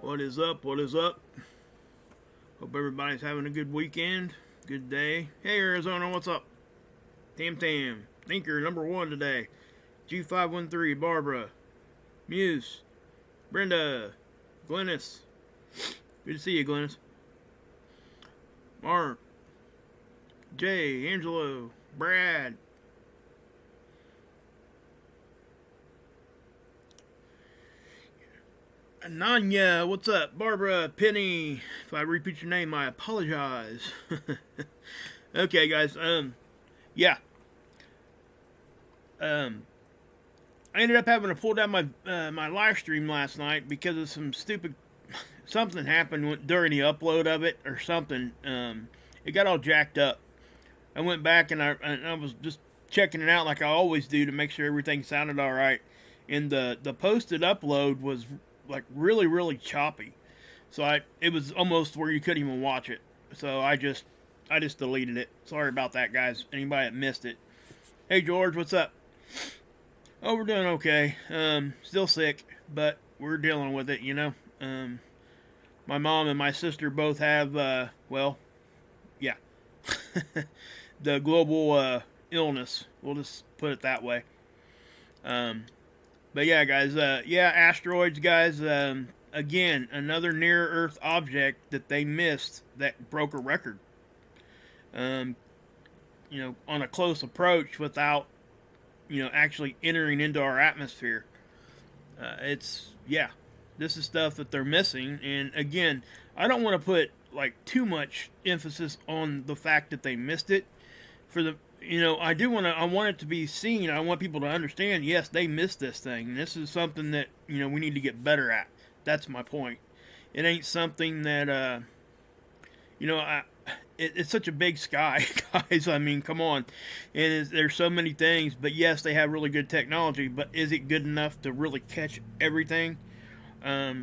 What is up? What is up? Hope everybody's having a good weekend, good day. Hey Arizona, what's up? Tam Tam, Thinker number one today. G513, Barbara, Muse, Brenda, Glennis. Good to see you, Glennis. Mark, Jay, Angelo, Brad. Nanya, what's up? Barbara, Penny. If I repeat your name, I apologize. Okay, guys. Yeah. I ended up having to pull down my live stream last night because of some stupid something happened during the upload of it or something. It got all jacked up. I went back and I was just checking it out like I always do to make sure everything sounded all right. And the posted upload was like really choppy, so it was almost where you couldn't even watch it. So I just deleted it. Sorry about that, guys. Anybody that missed it. Hey George, what's up? Oh, we're doing okay. Still sick, but we're dealing with it. My mom and my sister both have well, yeah, the global illness. We'll just put it that way. But yeah, guys, asteroids, guys. Again, another near-Earth object that they missed that broke a record. On a close approach without, actually entering into our atmosphere. This is stuff that they're missing. And again, I don't want to put like too much emphasis on the fact that they missed it. I want it to be seen. I want people to understand, yes, they missed this thing. And this is something that, we need to get better at. That's my point. It ain't something that, it's such a big sky, guys. I mean, come on. And there's so many things. But yes, they have really good technology. But is it good enough to really catch everything? I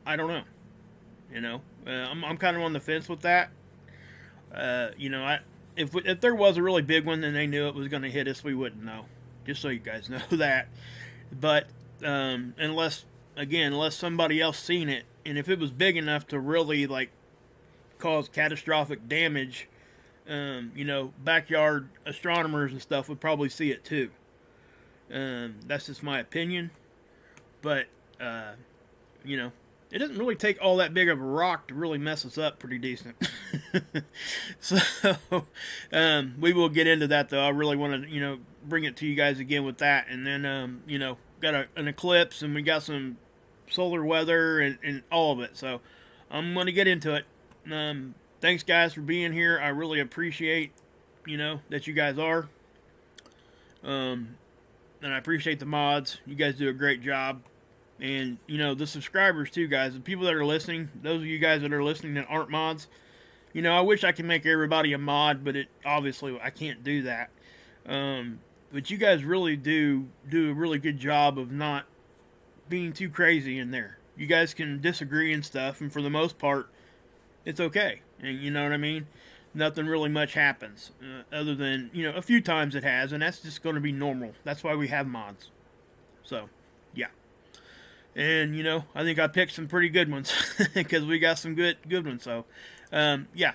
don't know. I'm kind of on the fence with that. If there was a really big one and they knew it was going to hit us, we wouldn't know. Just so you guys know that. But unless somebody else seen it, and if it was big enough to really like cause catastrophic damage, backyard astronomers and stuff would probably see it too. That's just my opinion. But it doesn't really take all that big of a rock to really mess us up pretty decent. So, we will get into that though. I really want to, bring it to you guys again with that. And then, got an eclipse and we got some solar weather and all of it. So I'm going to get into it. Thanks guys for being here. I really appreciate, that you guys are. And I appreciate the mods. You guys do a great job. And, the subscribers too, guys. The people that are listening, those of you guys that are listening that aren't mods, I wish I could make everybody a mod, but obviously I can't do that. But you guys really do a really good job of not being too crazy in there. You guys can disagree and stuff, and for the most part, it's okay. And you know what I mean? Nothing really much happens, other than, a few times it has, and that's just going to be normal. That's why we have mods. So, yeah. And, I think I picked some pretty good ones because we got some good ones. So, yeah,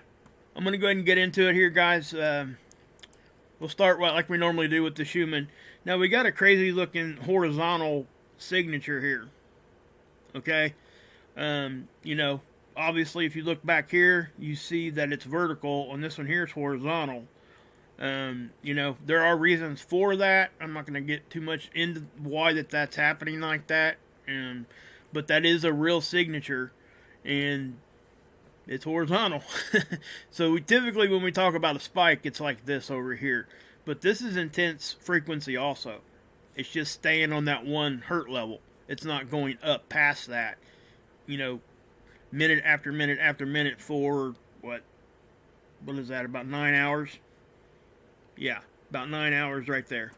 I'm going to go ahead and get into it here, guys. We'll start like we normally do with the Schumann. Now, we got a crazy looking horizontal signature here. Okay. Obviously, if you look back here, you see that it's vertical, and this one here is horizontal. There are reasons for that. I'm not going to get too much into why that's happening like that. But that is a real signature, and it's horizontal. So typically when we talk about a spike, it's like this over here. But this is intense frequency also. It's just staying on that one hertz level. It's not going up past that, minute after minute after minute for, what is that, about 9 hours? Yeah, about 9 hours right there.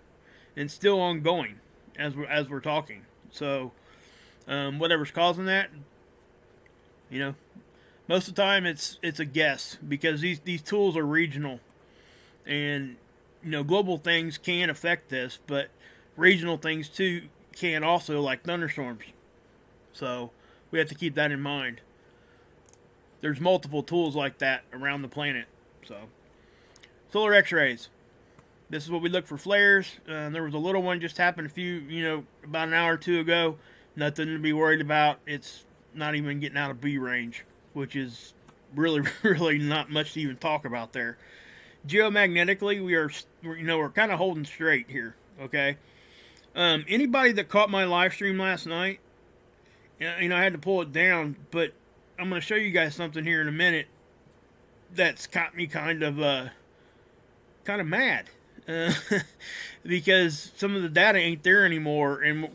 And still ongoing as we're talking. So, whatever's causing that, most of the time it's a guess, because these tools are regional, and global things can affect this, but regional things too can also, like thunderstorms. So we have to keep that in mind. There's multiple tools like that around the planet. So, solar X-rays. This is what we look for flares. There was a little one just happened about an hour or two ago. Nothing to be worried about. It's not even getting out of B range, which is really, really not much to even talk about there. Geomagnetically, we're kind of holding straight here. Okay. Anybody that caught my live stream last night, I had to pull it down, but I'm going to show you guys something here in a minute that's got me kind of mad. Because some of the data ain't there anymore, and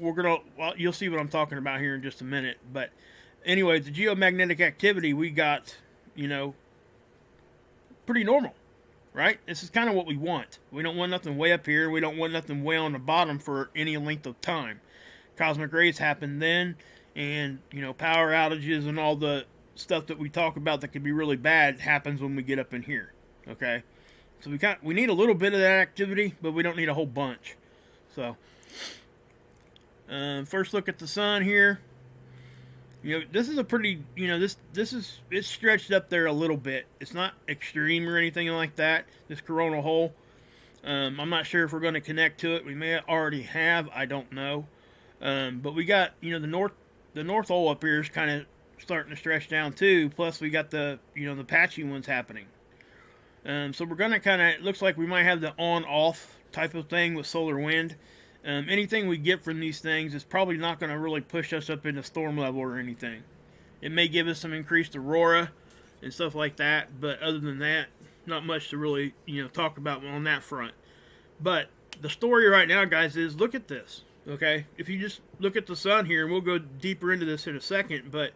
you'll see what I'm talking about here in just a minute. But anyway, the geomagnetic activity we got, pretty normal, right? This is kind of what we want. We don't want nothing way up here. We don't want nothing way on the bottom for any length of time. Cosmic rays happen then, and power outages and all the stuff that we talk about that could be really bad happens when we get up in here. Okay. So we need a little bit of that activity, but we don't need a whole bunch. So, first look at the sun here. This is a pretty, it's stretched up there a little bit. It's not extreme or anything like that, this coronal hole. I'm not sure if we're going to connect to it. We may already have, I don't know. But we got, the north hole up here is kind of starting to stretch down too. Plus we got the patchy ones happening. So we're going to it looks like we might have the on-off type of thing with solar wind. Anything we get from these things is probably not going to really push us up into storm level or anything. It may give us some increased aurora and stuff like that, but other than that, not much to really, talk about on that front. But the story right now, guys, is look at this, okay? If you just look at the sun here, and we'll go deeper into this in a second, but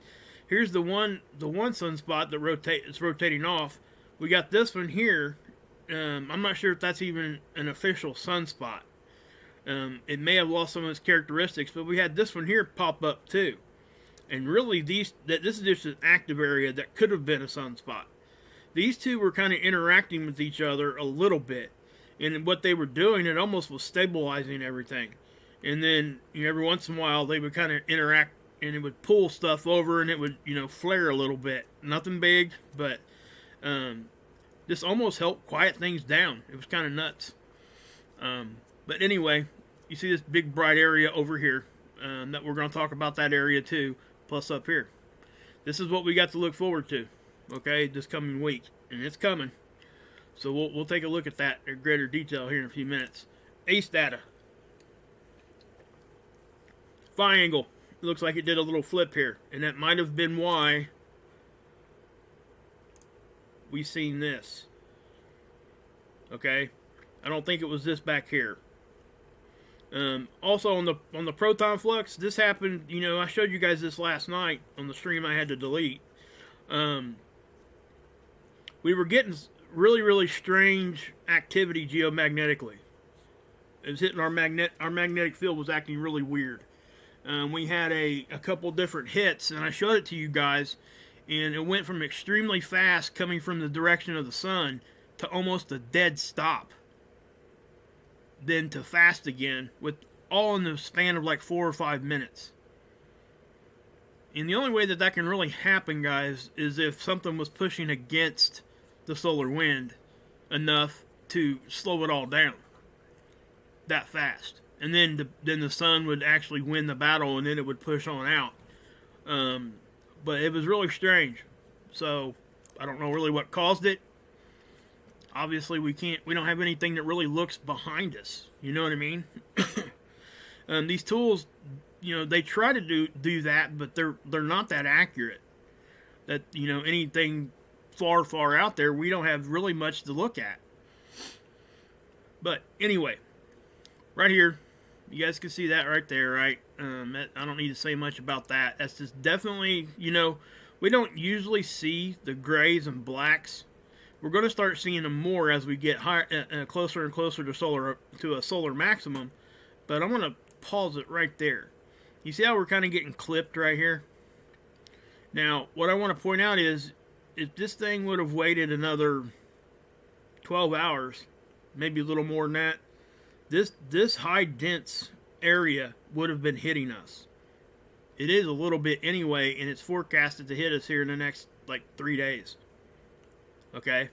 here's the one sunspot that it's rotating off. We got this one here. I'm not sure if that's even an official sunspot. It may have lost some of its characteristics, but we had this one here pop up too. And really, this is just an active area that could have been a sunspot. These two were kind of interacting with each other a little bit. And what they were doing, it almost was stabilizing everything. And then, every once in a while, they would kind of interact, and it would pull stuff over, and it would, flare a little bit. Nothing big, but this almost helped quiet things down. It was kind of nuts. But anyway, you see this big bright area over here that we're going to talk about that area too, plus up here. This is what we got to look forward to, okay, this coming week, and it's coming. So we'll take a look at that in greater detail here in a few minutes. ACE data. Phi angle. It looks like it did a little flip here, and that might have been why we seen this. Okay, I don't think it was this back here. Also on the proton flux, this happened. I showed you guys this last night on the stream. I had to delete. We were getting really, really strange activity geomagnetically. It was hitting our magnetic field was acting really weird. We had a couple different hits, and I showed it to you guys. And it went from extremely fast coming from the direction of the sun to almost a dead stop. Then to fast again, with all in the span of like 4 or 5 minutes. And the only way that can really happen, guys, is if something was pushing against the solar wind enough to slow it all down that fast. And then the sun would actually win the battle, and then it would push on out. But it was really strange. So I don't know really what caused it. Obviously, we don't have anything that really looks behind us. You know what I mean? These tools, they try to do that, but they're not that accurate. That, anything far out there, we don't have really much to look at. But anyway, right here, you guys can see that right there, right? I don't need to say much about that. That's just definitely, we don't usually see the grays and blacks. We're going to start seeing them more as we get higher, closer and closer to a solar maximum. But I'm going to pause it right there. You see how we're kind of getting clipped right here? Now, what I want to point out is, if this thing would have waited another 12 hours, maybe a little more than that, this high dense area would have been hitting us. It is a little bit anyway, and it's forecasted to hit us here in the next like 3 days. Okay,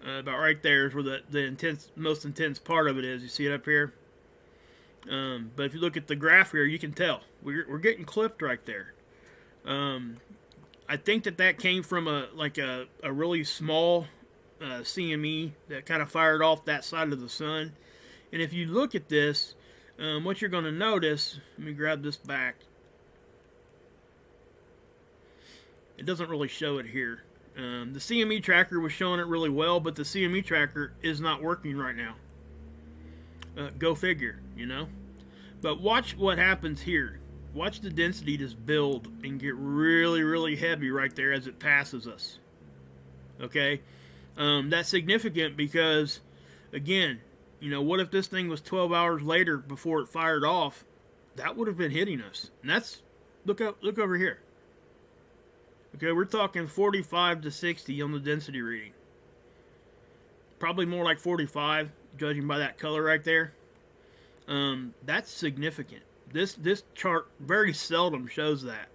about right there is where the most intense part of it is. You see it up here. But if you look at the graph here, you can tell we're getting clipped right there. I think that came from a really small CME that kind of fired off that side of the sun. And if you look at this, what you're going to notice, let me grab this back. It doesn't really show it here. The CME tracker was showing it really well, but the CME tracker is not working right now. Go figure, you know. But watch what happens here. Watch the density just build and get really, really heavy right there as it passes us. Okay? That's significant because, again, you know, what if this thing was 12 hours later before it fired off? That would have been hitting us. And that's, look over here. Okay, we're talking 45 to 60 on the density reading. Probably more like 45, judging by that color right there. That's significant. This chart very seldom shows that.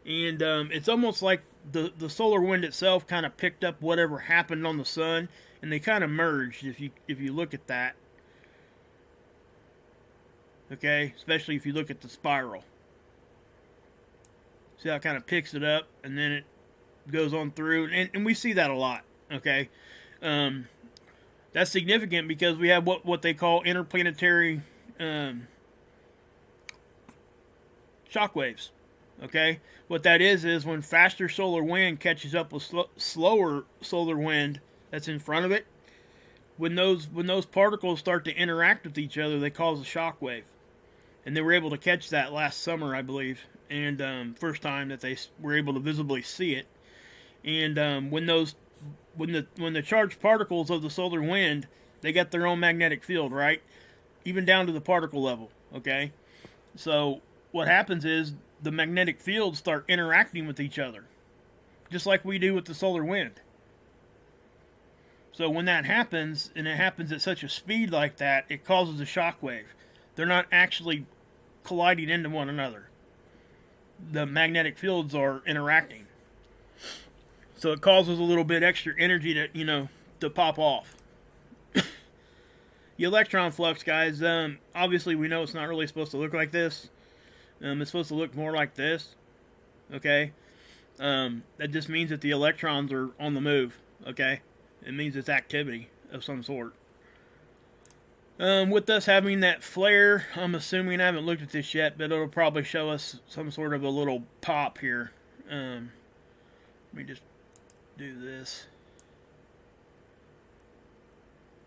And it's almost like the solar wind itself kind of picked up whatever happened on the sun, and they kind of merged if you look at that. Okay, especially if you look at the spiral. See how it kind of picks it up and then it goes on through, and we see that a lot. Okay, that's significant because we have what they call interplanetary shock waves. Okay, what that is when faster solar wind catches up with slower solar wind that's in front of it. When those particles start to interact with each other, they cause a shock wave, and they were able to catch that last summer, I believe, and first time that they were able to visibly see it. And when the charged particles of the solar wind, they got their own magnetic field, right? Even down to the particle level. Okay, so what happens is the magnetic fields start interacting with each other, just like we do with the solar wind. So when that happens, and it happens at such a speed like that, it causes a shock wave. They're not actually colliding into one another. The magnetic fields are interacting. So it causes a little bit extra energy to pop off. The electron flux, guys, obviously we know it's not really supposed to look like this. It's supposed to look more like this. Okay? That just means that the electrons are on the move. Okay? It means it's activity of some sort. With us having that flare, I'm assuming, I haven't looked at this yet, but it'll probably show us some sort of a little pop here. Let me just do this.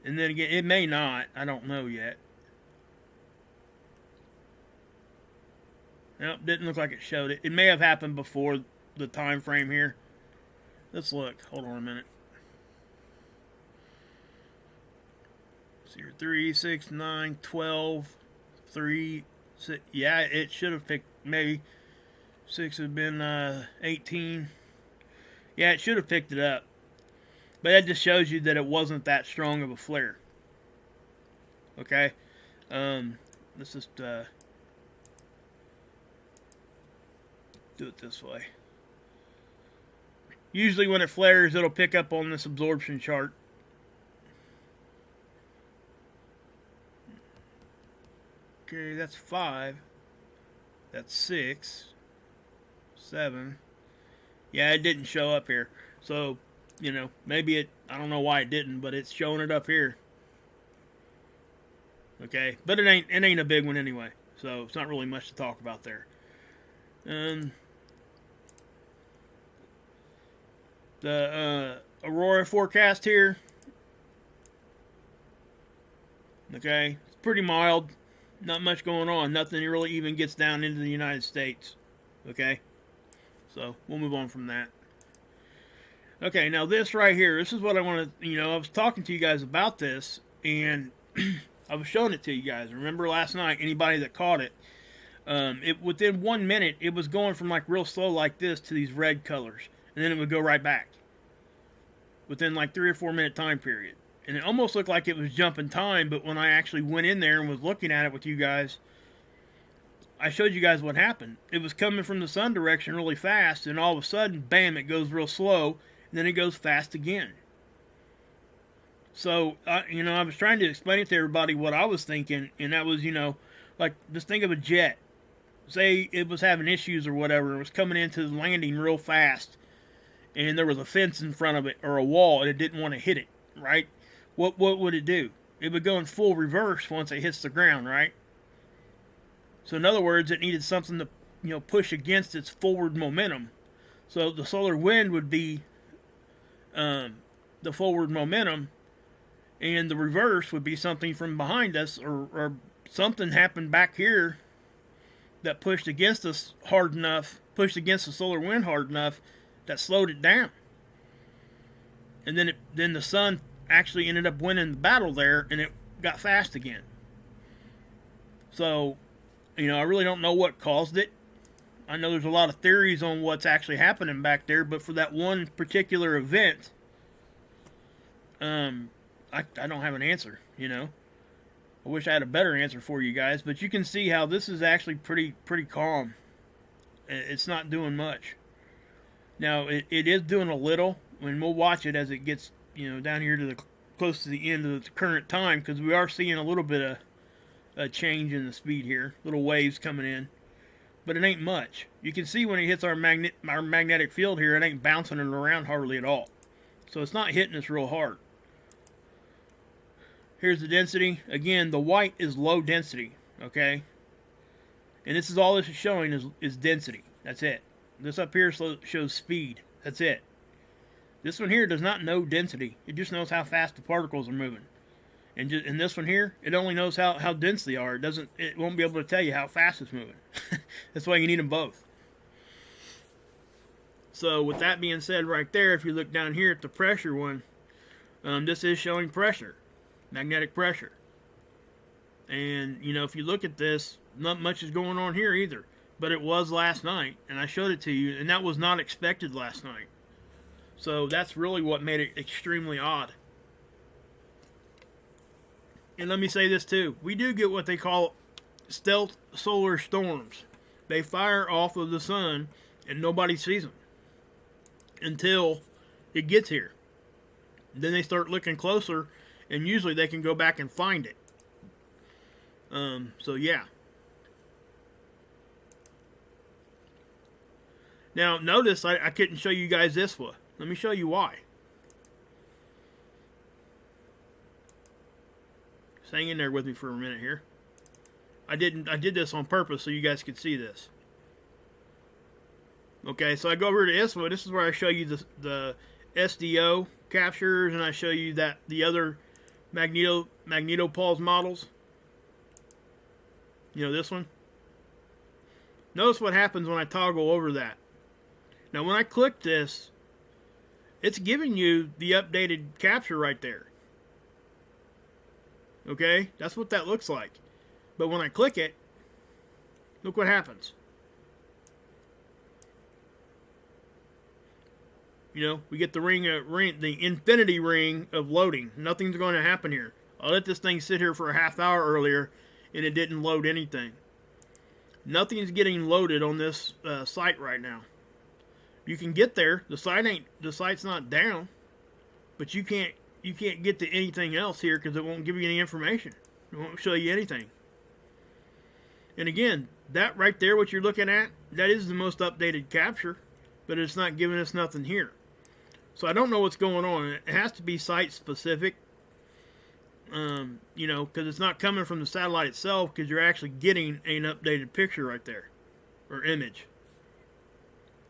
And then again, it may not. I don't know yet. Nope, didn't look like it showed it. It may have happened before the time frame here. Let's look. Hold on a minute. So you're 3, 6, 9, 12, 3, 6. Yeah, it should have picked, maybe 6 have been 18. Yeah, it should have picked it up. But that just shows you that it wasn't that strong of a flare. Okay? Let's just do it this way. Usually when it flares, it'll pick up on this absorption chart. Okay, that's 5. That's 6. 7. Yeah, it didn't show up here. So, you know, maybe it, I don't know why it didn't, but it's showing it up here. Okay, but it ain't a big one anyway. So, it's not really much to talk about there. The aurora forecast here. Okay, it's pretty mild. Not much going on. Nothing really even gets down into the United States. Okay, so we'll move on from that. Okay, now this right here, this is what I want to, I was talking to you guys about this, and I was showing it to you guys. Remember last night, anybody that caught it, within 1 minute, it was going from like real slow like this to these red colors, and then it would go right back within like 3 or 4 minute time period. And it almost looked like it was jumping time, but when I actually went in there and was looking at it with you guys, I showed you guys what happened. It was coming from the sun direction really fast, and all of a sudden, bam, it goes real slow, and then it goes fast again. So, I was trying to explain it to everybody what I was thinking, and that was, like, just think of a jet. Say it was having issues or whatever, it was coming into the landing real fast, and there was a fence in front of it, or a wall, and it didn't want to hit it, right? What would it do? It would go in full reverse once it hits the ground, right? So in other words, it needed something to, push against its forward momentum. So the solar wind would be the forward momentum, and the reverse would be something from behind us, or something happened back here that pushed against us hard enough, pushed against the solar wind hard enough that slowed it down. And then the sun actually ended up winning the battle there, and it got fast again. So, I really don't know what caused it. I know there's a lot of theories on what's actually happening back there, but for that one particular event, I don't have an answer, I wish I had a better answer for you guys, but you can see how this is actually pretty calm. It's not doing much. Now, it is doing a little, and we'll watch it as it gets, down here to close to the end of the current time, because we are seeing a little bit of a change in the speed here, little waves coming in, but it ain't much. You can see when it hits our magnetic field here, it ain't bouncing it around hardly at all. So it's not hitting us real hard. Here's the density. Again, the white is low density, okay? And this is all this is showing is density. That's it. This up here shows speed. That's it. This one here does not know density. It just knows how fast the particles are moving. And this one here, it only knows how dense they are. It won't be able to tell you how fast it's moving. That's why you need them both. So with that being said right there, if you look down here at the pressure one, this is showing pressure. Magnetic pressure. And, if you look at this, not much is going on here either. But it was last night, and I showed it to you, and that was not expected last night. So that's really what made it extremely odd. And let me say this too. We do get what they call stealth solar storms. They fire off of the sun, and nobody sees them until it gets here. Then they start looking closer, and usually they can go back and find it. So yeah. Now notice I couldn't show you guys this one. Let me show you why. Just hang in there with me for a minute here. I did this on purpose so you guys could see this. Okay, so I go over to ISWA. This is where I show you the SDO captures, and I show you that the other magnetopause models. This one. Notice what happens when I toggle over that. Now when I click this, it's giving you the updated capture right there. Okay, that's what that looks like. But when I click it, look what happens. We get the infinity ring of loading. Nothing's going to happen here. I let this thing sit here for a half hour earlier, and it didn't load anything. Nothing's getting loaded on this site right now. You can get there. The site's not down, but you can't get to anything else here because it won't give you any information. It won't show you anything. And again, that right there, what you're looking at, that is the most updated capture, but it's not giving us nothing here. So I don't know what's going on. It has to be site specific, because it's not coming from the satellite itself, because you're actually getting an updated picture right there, or image.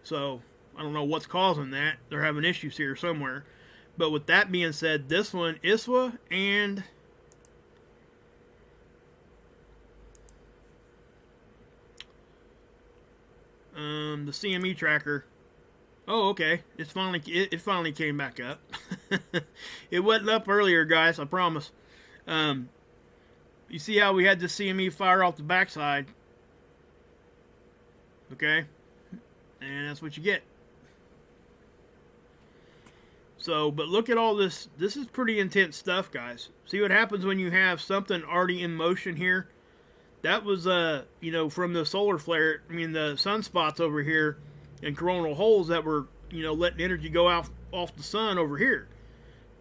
So I don't know what's causing that. They're having issues here somewhere. But with that being said, this one, ISWA, and the CME tracker. Oh, okay. It finally came back up. It wasn't up earlier, guys. I promise. You see how we had the CME fire off the backside? Okay, and that's what you get. So, but look at all this. This is pretty intense stuff, guys. See what happens when you have something already in motion here That was, you know, from the solar flare, I mean, the sunspots over here and coronal holes that were, you know, letting energy go out off the sun over here.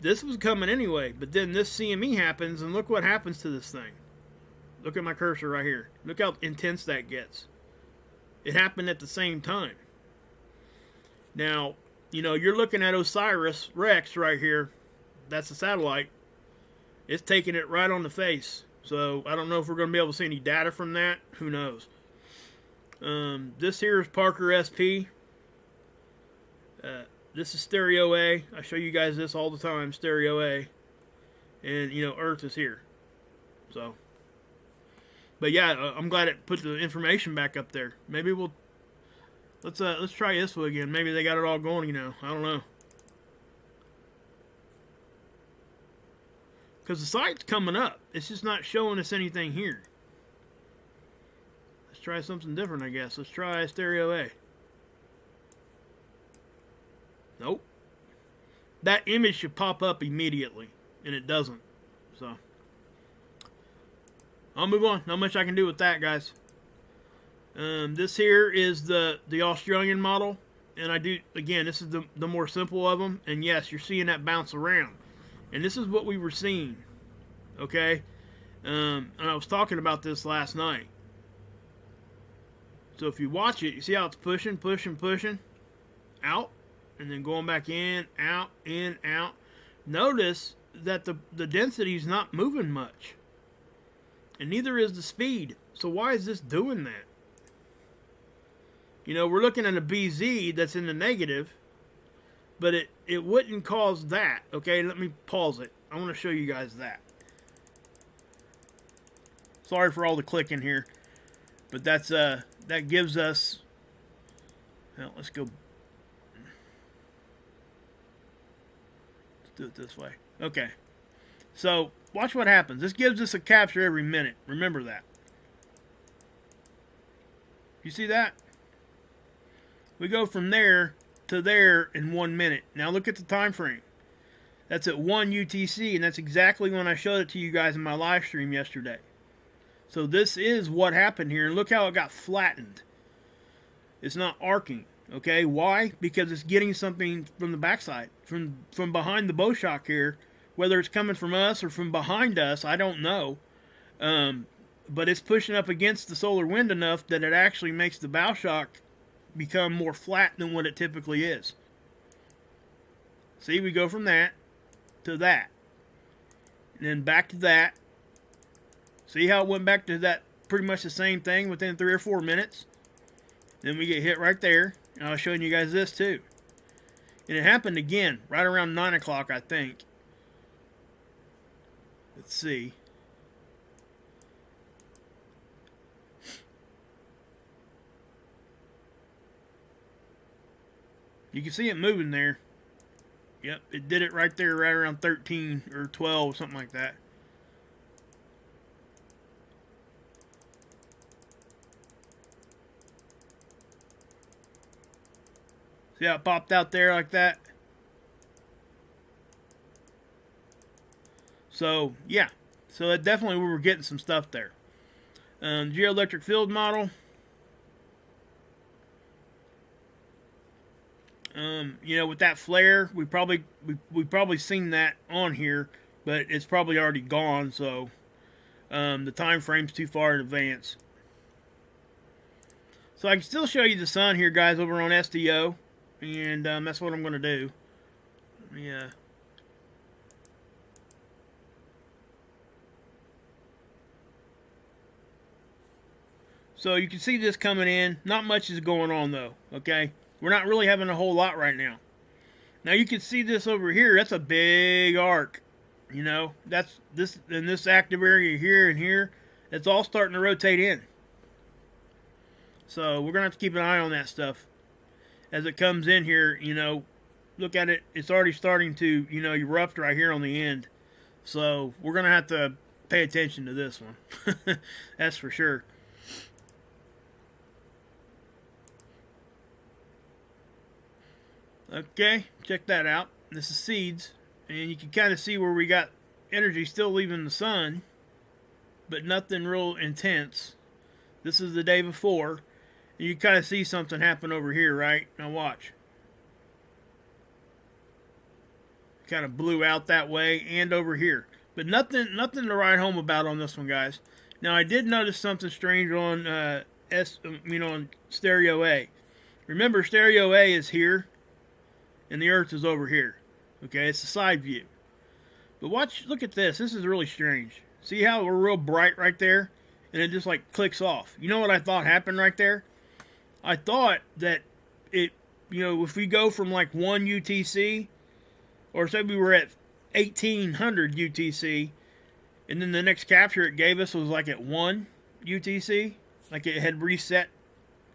This was coming anyway, but then this CME happens, and look what happens to this thing. Look at my cursor right here. Look how intense that gets. It happened at the same time. Now, you know, you're looking at Osiris Rex right here. That's a satellite. It's taking it right on the face. So I don't know if we're going to be able to see any data from that. Who knows? This here is Parker SP. This is Stereo A. I show you guys this all the time, Stereo A. And, you know, Earth is here. So, but yeah, I'm glad it put the information back up there. Maybe we'll, let's try this one again. Maybe they got it all going, you know. I don't know. Because the site's coming up. It's just not showing us anything here. Let's try something different, I guess. Let's try Stereo A. Nope. That image should pop up immediately, and it doesn't. So, I'll move on. Not much I can do with that, guys. This here is the Australian model, and I do, again, this is the more simple of them, and yes, you're seeing that bounce around. And this is what we were seeing, okay? And I was talking about this last night. So if you watch it, you see how it's pushing, pushing, pushing, out, and then going back in, out, in, out. Notice that the density is not moving much. And neither is the speed. So why is this doing that? You know, we're looking at a BZ that's in the negative, but it wouldn't cause that. Okay, let me pause it. I want to show you guys that. Sorry for all the clicking here, but that's that gives us. Well, let's go. Let's do it this way. Okay, so watch what happens. This gives us a capture every minute. Remember that. You see that? We go from there to there in 1 minute. Now look at the time frame. That's at 1 UTC, and that's exactly when I showed it to you guys in my live stream yesterday. So this is what happened here, and look how it got flattened. It's not arcing, okay? Why? Because it's getting something from the backside, from behind the bow shock here. Whether it's coming from us or from behind us, I don't know. But it's pushing up against the solar wind enough that it actually makes the bow shock become more flat than what it typically is. See, we go from that to that. And then back to that. See how it went back to that, pretty much the same thing within 3 or 4 minutes? Then we get hit right there. And I was showing you guys this too. And it happened again, right around 9 o'clock, I think. Let's see. You can see it moving there. Yep, it did it right there, right around 13 or 12, something like that. See how it popped out there like that? So, yeah. So, that definitely we were getting some stuff there. Geoelectric field model. You know, with that flare, we probably seen that on here, but it's probably already gone. So the time frame's too far in advance. So I can still show you the sun here, guys, over on SDO, and that's what I'm going to do. Yeah. So you can see this coming in. Not much is going on though. Okay. We're not really having a whole lot right now. Now you can see this over here. That's a big arc. You know, that's this in this active area here and here. It's all starting to rotate in. So we're gonna have to keep an eye on that stuff as it comes in here. You know, look at it. It's already starting to, you know, erupt right here on the end. So we're gonna have to pay attention to this one. That's for sure. Okay, check that out. This is seeds, and you can kind of see where we got energy still leaving the sun, but nothing real intense. This is the day before. You kind of see something happen over here, right? Now watch. Kind of blew out that way and over here. But nothing to write home about on this one, guys. Now, I did notice something strange on on stereo A. Remember, stereo A is here, and the Earth is over here. Okay, it's a side view. But watch, look at this. This is really strange. See how we're real bright right there? And it just like clicks off. You know what I thought happened right there? I thought that it, if we go from like 1 UTC, or say we were at 1800 UTC, and then the next capture it gave us was like at 1 UTC, like it had reset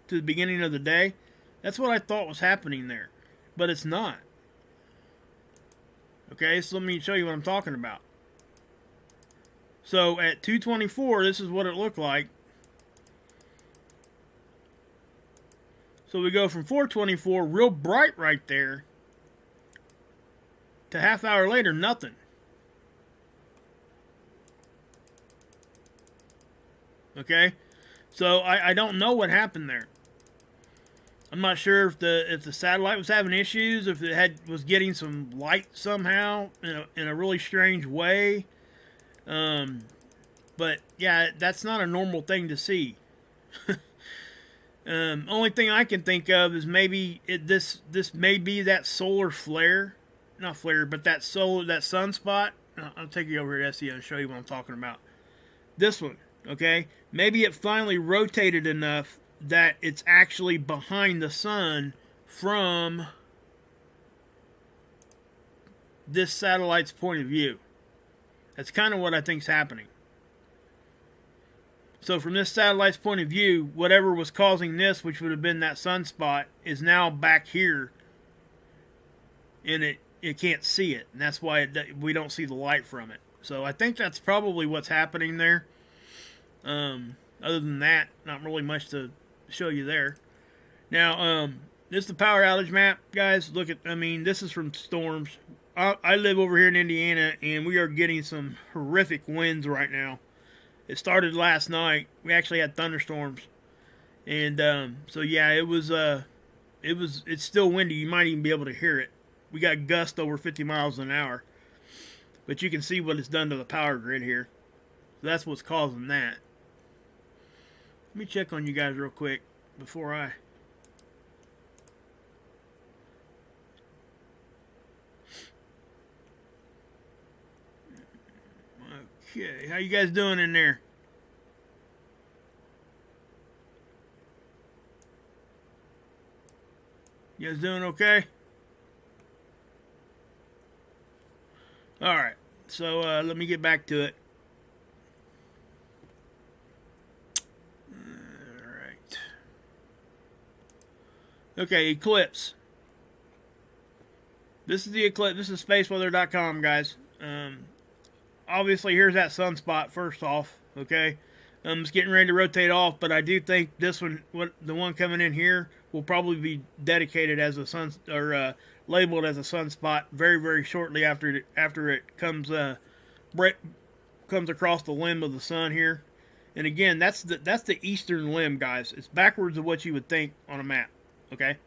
to the beginning of the day. That's what I thought was happening there, but it's not. Okay, so let me show you what I'm talking about. So at 224, this is what it looked like. So we go from 424, real bright right there, to half hour later, nothing. Okay, so I don't know what happened there. I'm not sure if the satellite was having issues, if it was getting some light somehow in a really strange way. But yeah, that's not a normal thing to see. Only thing I can think of is maybe this may be that solar flare, not flare, but that sunspot. I'll take you over here to SEO and show you what I'm talking about. This one, okay? Maybe it finally rotated enough that it's actually behind the sun from this satellite's point of view. That's kind of what I think's happening. So from this satellite's point of view, whatever was causing this, which would have been that sunspot, is now back here, and it can't see it, and that's why we don't see the light from it. So I think that's probably what's happening there. Other than that, not really much to show you there. Now, this is the power outage map, guys. Look at, this is from storms. I live over here in Indiana, and we are getting some horrific winds right now. It started last night. We actually had thunderstorms, and so yeah, it's still windy. You might even be able to hear it. We got gusts over 50 miles an hour, but you can see what it's done to the power grid here. So that's what's causing that. Let me check on you guys real quick before I... Okay, how you guys doing in there? You guys doing okay? Alright, so let me get back to it. Alright. Okay, Eclipse. This is the Eclipse. This is spaceweather.com, guys. Obviously, here's that sunspot first off, okay? It's getting ready to rotate off, but I do think this one, the one coming in here, will probably be dedicated as a labeled as a sunspot very, very shortly after it comes across the limb of the sun here. And again, that's the eastern limb, guys. It's backwards of what you would think on a map, okay?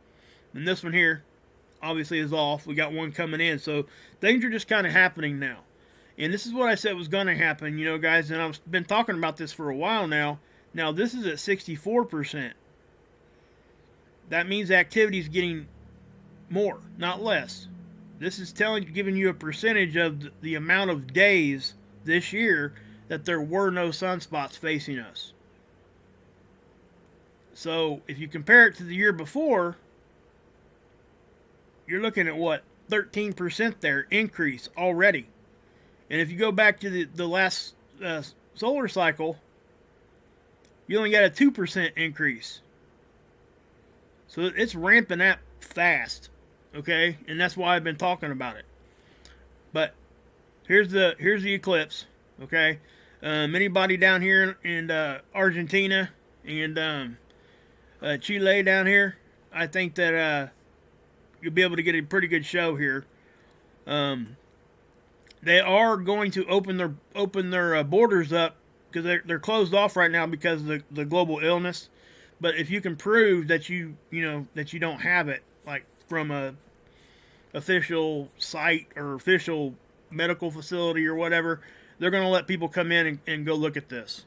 And this one here, obviously, is off. We got one coming in, so things are just kind of happening now. And this is what I said was going to happen, guys, and I've been talking about this for a while now. Now, this is at 64%. That means activity is getting more, not less. This is giving you a percentage of the amount of days this year that there were no sunspots facing us. So, if you compare it to the year before, you're looking at, 13% there, increase already. And if you go back to the last solar cycle, you only got a 2% increase. So it's ramping up fast, okay? And that's why I've been talking about it. But here's the eclipse, okay? Anybody down here in Argentina and Chile down here, I think that you'll be able to get a pretty good show here. They are going to open their borders up because they're closed off right now because of the global illness. But if you can prove that you know that you don't have it, like from a official site or official medical facility or whatever, they're going to let people come in and go look at this.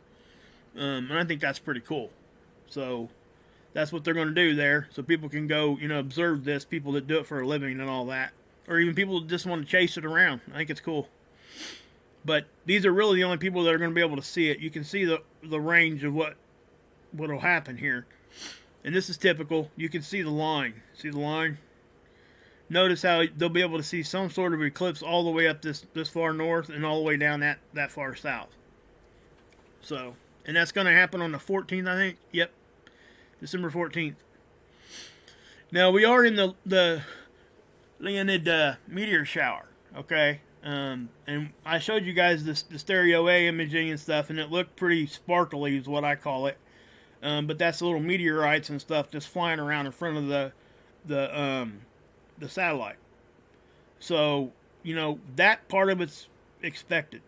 And I think that's pretty cool. So that's what they're going to do there, so people can go, observe this, people that do it for a living and all that, or even people that just want to chase it around. I think it's cool. But these are really the only people that are going to be able to see it. You can see the range of what'll happen here. And this is typical. You can see the line. See the line? Notice how they'll be able to see some sort of eclipse all the way up this far north and all the way down that far south. So, and that's going to happen on the 14th, I think. Yep. December 14th. Now, we are in the Leonid meteor shower, okay? And I showed you guys the stereo A imaging and stuff, and it looked pretty sparkly is what I call it. But that's the little meteorites and stuff just flying around in front of the satellite. So, that part of it's expected.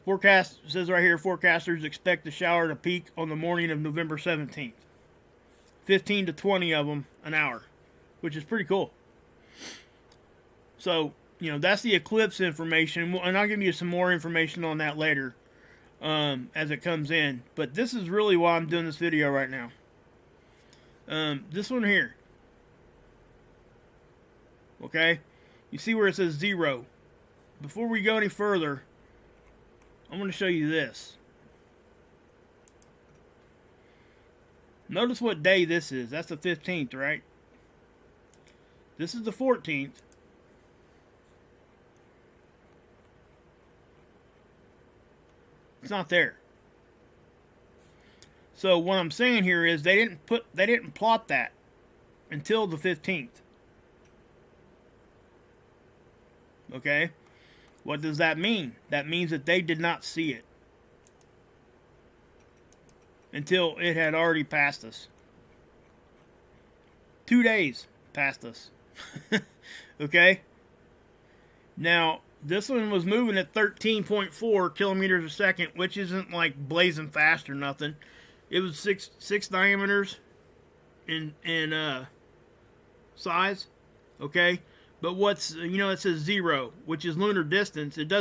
Forecast says right here, forecasters expect the shower to peak on the morning of November 17th. 15 to 20 of them an hour, which is pretty cool. So, that's the eclipse information, and I'll give you some more information on that later as it comes in. But this is really why I'm doing this video right now. This one here. Okay? You see where it says 0. Before we go any further, I'm going to show you this. Notice what day this is. That's the 15th, right? This is the 14th. It's not there. So what I'm saying here is they didn't plot that until the 15th. Okay? What does that mean? That means that they did not see it until it had already passed us. 2 days past us. Okay? Now, this one was moving at 13.4 kilometers a second, which isn't like blazing fast or nothing. It was six diameters in size. Okay? But what's, it says 0, which is lunar distance. It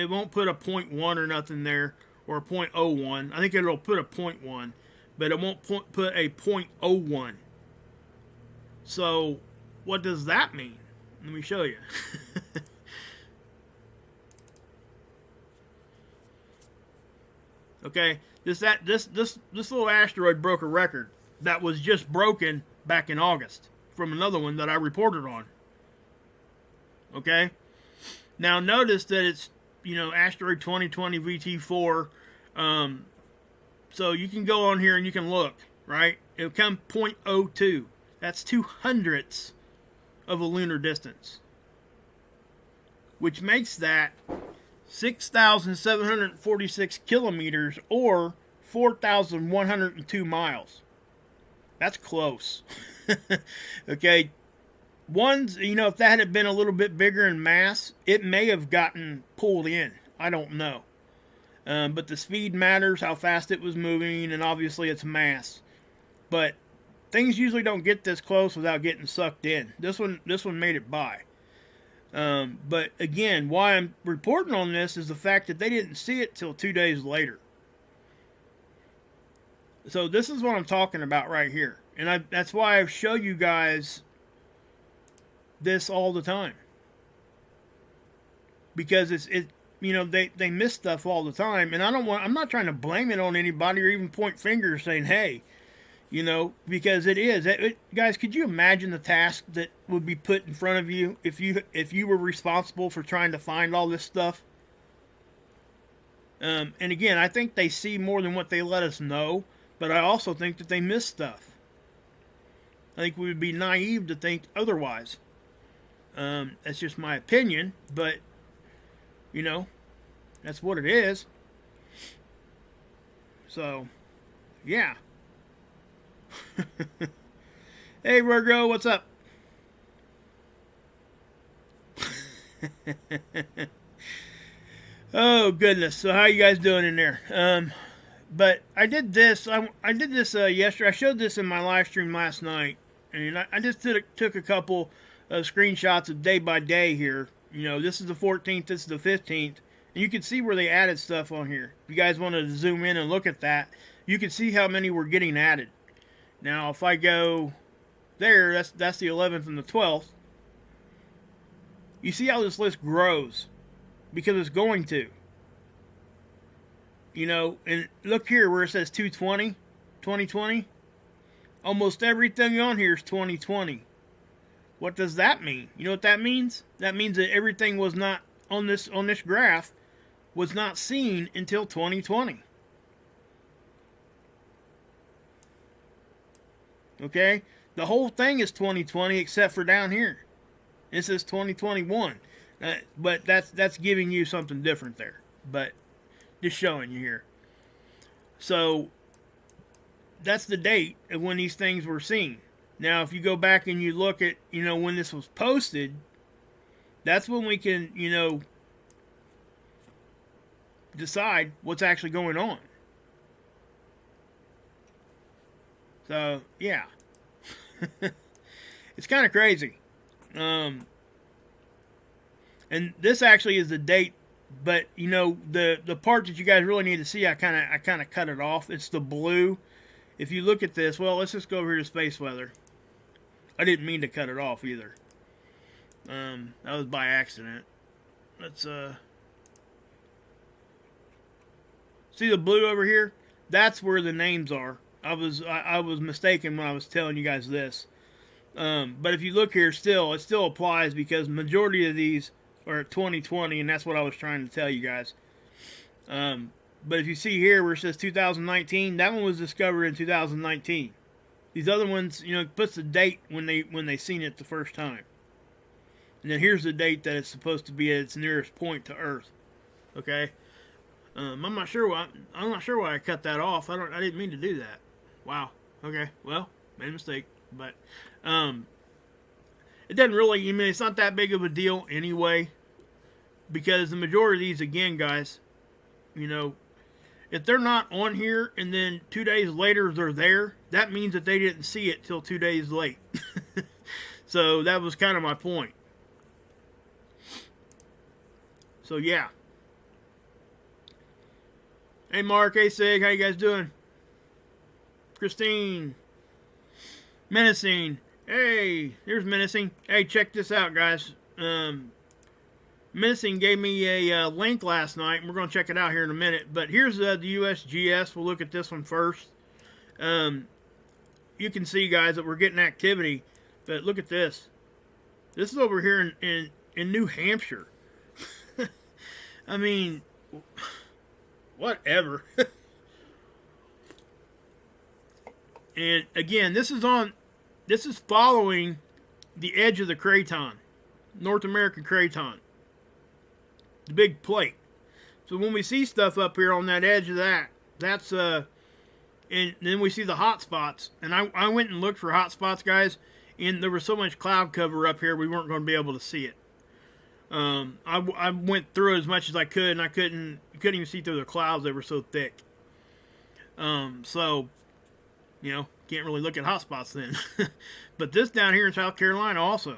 won't put a 0.1 or nothing there, or a 0.01. I think it'll put a 0.1, but it won't put a 0.01. So, what does that mean? Let me show you. Okay, this little asteroid broke a record that was just broken back in August from another one that I reported on. Okay, now notice that it's asteroid 2020 VT4. So you can go on here and you can look, right? It'll come 0.02. That's 2/100ths of a lunar distance, which makes that 6,746 kilometers or 4,102 miles. That's close. Okay. Ones, if that had been a little bit bigger in mass, it may have gotten pulled in. I don't know. But the speed matters, how fast it was moving, and obviously it's mass. But things usually don't get this close without getting sucked in. This one made it by. But again, why I'm reporting on this is the fact that they didn't see it till 2 days later. So this is what I'm talking about right here. And that's why I show you guys this all the time, because they miss stuff all the time, and I'm not trying to blame it on anybody or even point fingers saying, hey, because it is. Guys, could you imagine the task that would be put in front of you if you were responsible for trying to find all this stuff? And again, I think they see more than what they let us know, but I also think that they miss stuff. I think we would be naive to think otherwise. That's just my opinion, but that's what it is. So, yeah. Hey, Virgo, what's up? Oh goodness! So how you guys doing in there? But I did this. I did this yesterday. I showed this in my live stream last night, and I just took a couple of screenshots of day by day here. You know, this is the 14th. This is the 15th, and you can see where they added stuff on here. If you guys want to zoom in and look at that, you can see how many were getting added. Now, if I go there, that's the 11th and the 12th. You see how this list grows because it's going to. You know, and look here where it says 2020. Almost everything on here is 2020. What does that mean? You know what that means? That means that everything was not on this graph was not seen until 2020. Okay? The whole thing is 2020 except for down here. It says 2021. But that's giving you something different there. But just showing you here. So that's the date of when these things were seen. Now, if you go back and you look at, you know, when this was posted, that's when we can, you know, decide what's actually going on. So, yeah. It's kind of crazy. And this actually is the date, but you know the part that you guys really need to see, I kind of cut it off. It's the blue. If you look at this, well, let's just go over here to space weather. I didn't mean to cut it off either. That was by accident. Let's see the blue over here. That's where the names are. I was mistaken when I was telling you guys this. But if you look here, it still applies because majority of these are 2020, and that's what I was trying to tell you guys. But if you see here where it says 2019, that one was discovered in 2019. These other ones, you know, it puts the date when they seen it the first time. And then here's the date that it's supposed to be at its nearest point to Earth. Okay? I'm not sure why I cut that off. I didn't mean to do that. Wow. Okay. Well, made a mistake. But it doesn't really, I mean, it's not that big of a deal anyway. Because the majority of these, again, guys, you know, if they're not on here and then 2 days later they're there, that means that they didn't see it till 2 days late. So that was kind of my point. So yeah. Hey Mark, hey Sig, how you guys doing? Christine. Menacing. Hey, there's Menacing. Hey, check this out, guys. Menacing gave me a link last night, and we're going to check it out here in a minute. But here's the USGS. We'll look at this one first. You can see, guys, that we're getting activity. But look at this. This is over here in New Hampshire. I mean, whatever. And again, this is following the edge of the craton, North American craton, the big plate. So when we see stuff up here on that edge of that's and then we see the hot spots. And I went and looked for hot spots, guys, and there was so much cloud cover up here we weren't going to be able to see it. I went through it as much as I could, and I couldn't even see through the clouds. They were so thick. So, you know, can't really look at hotspots then. But this down here in South Carolina also.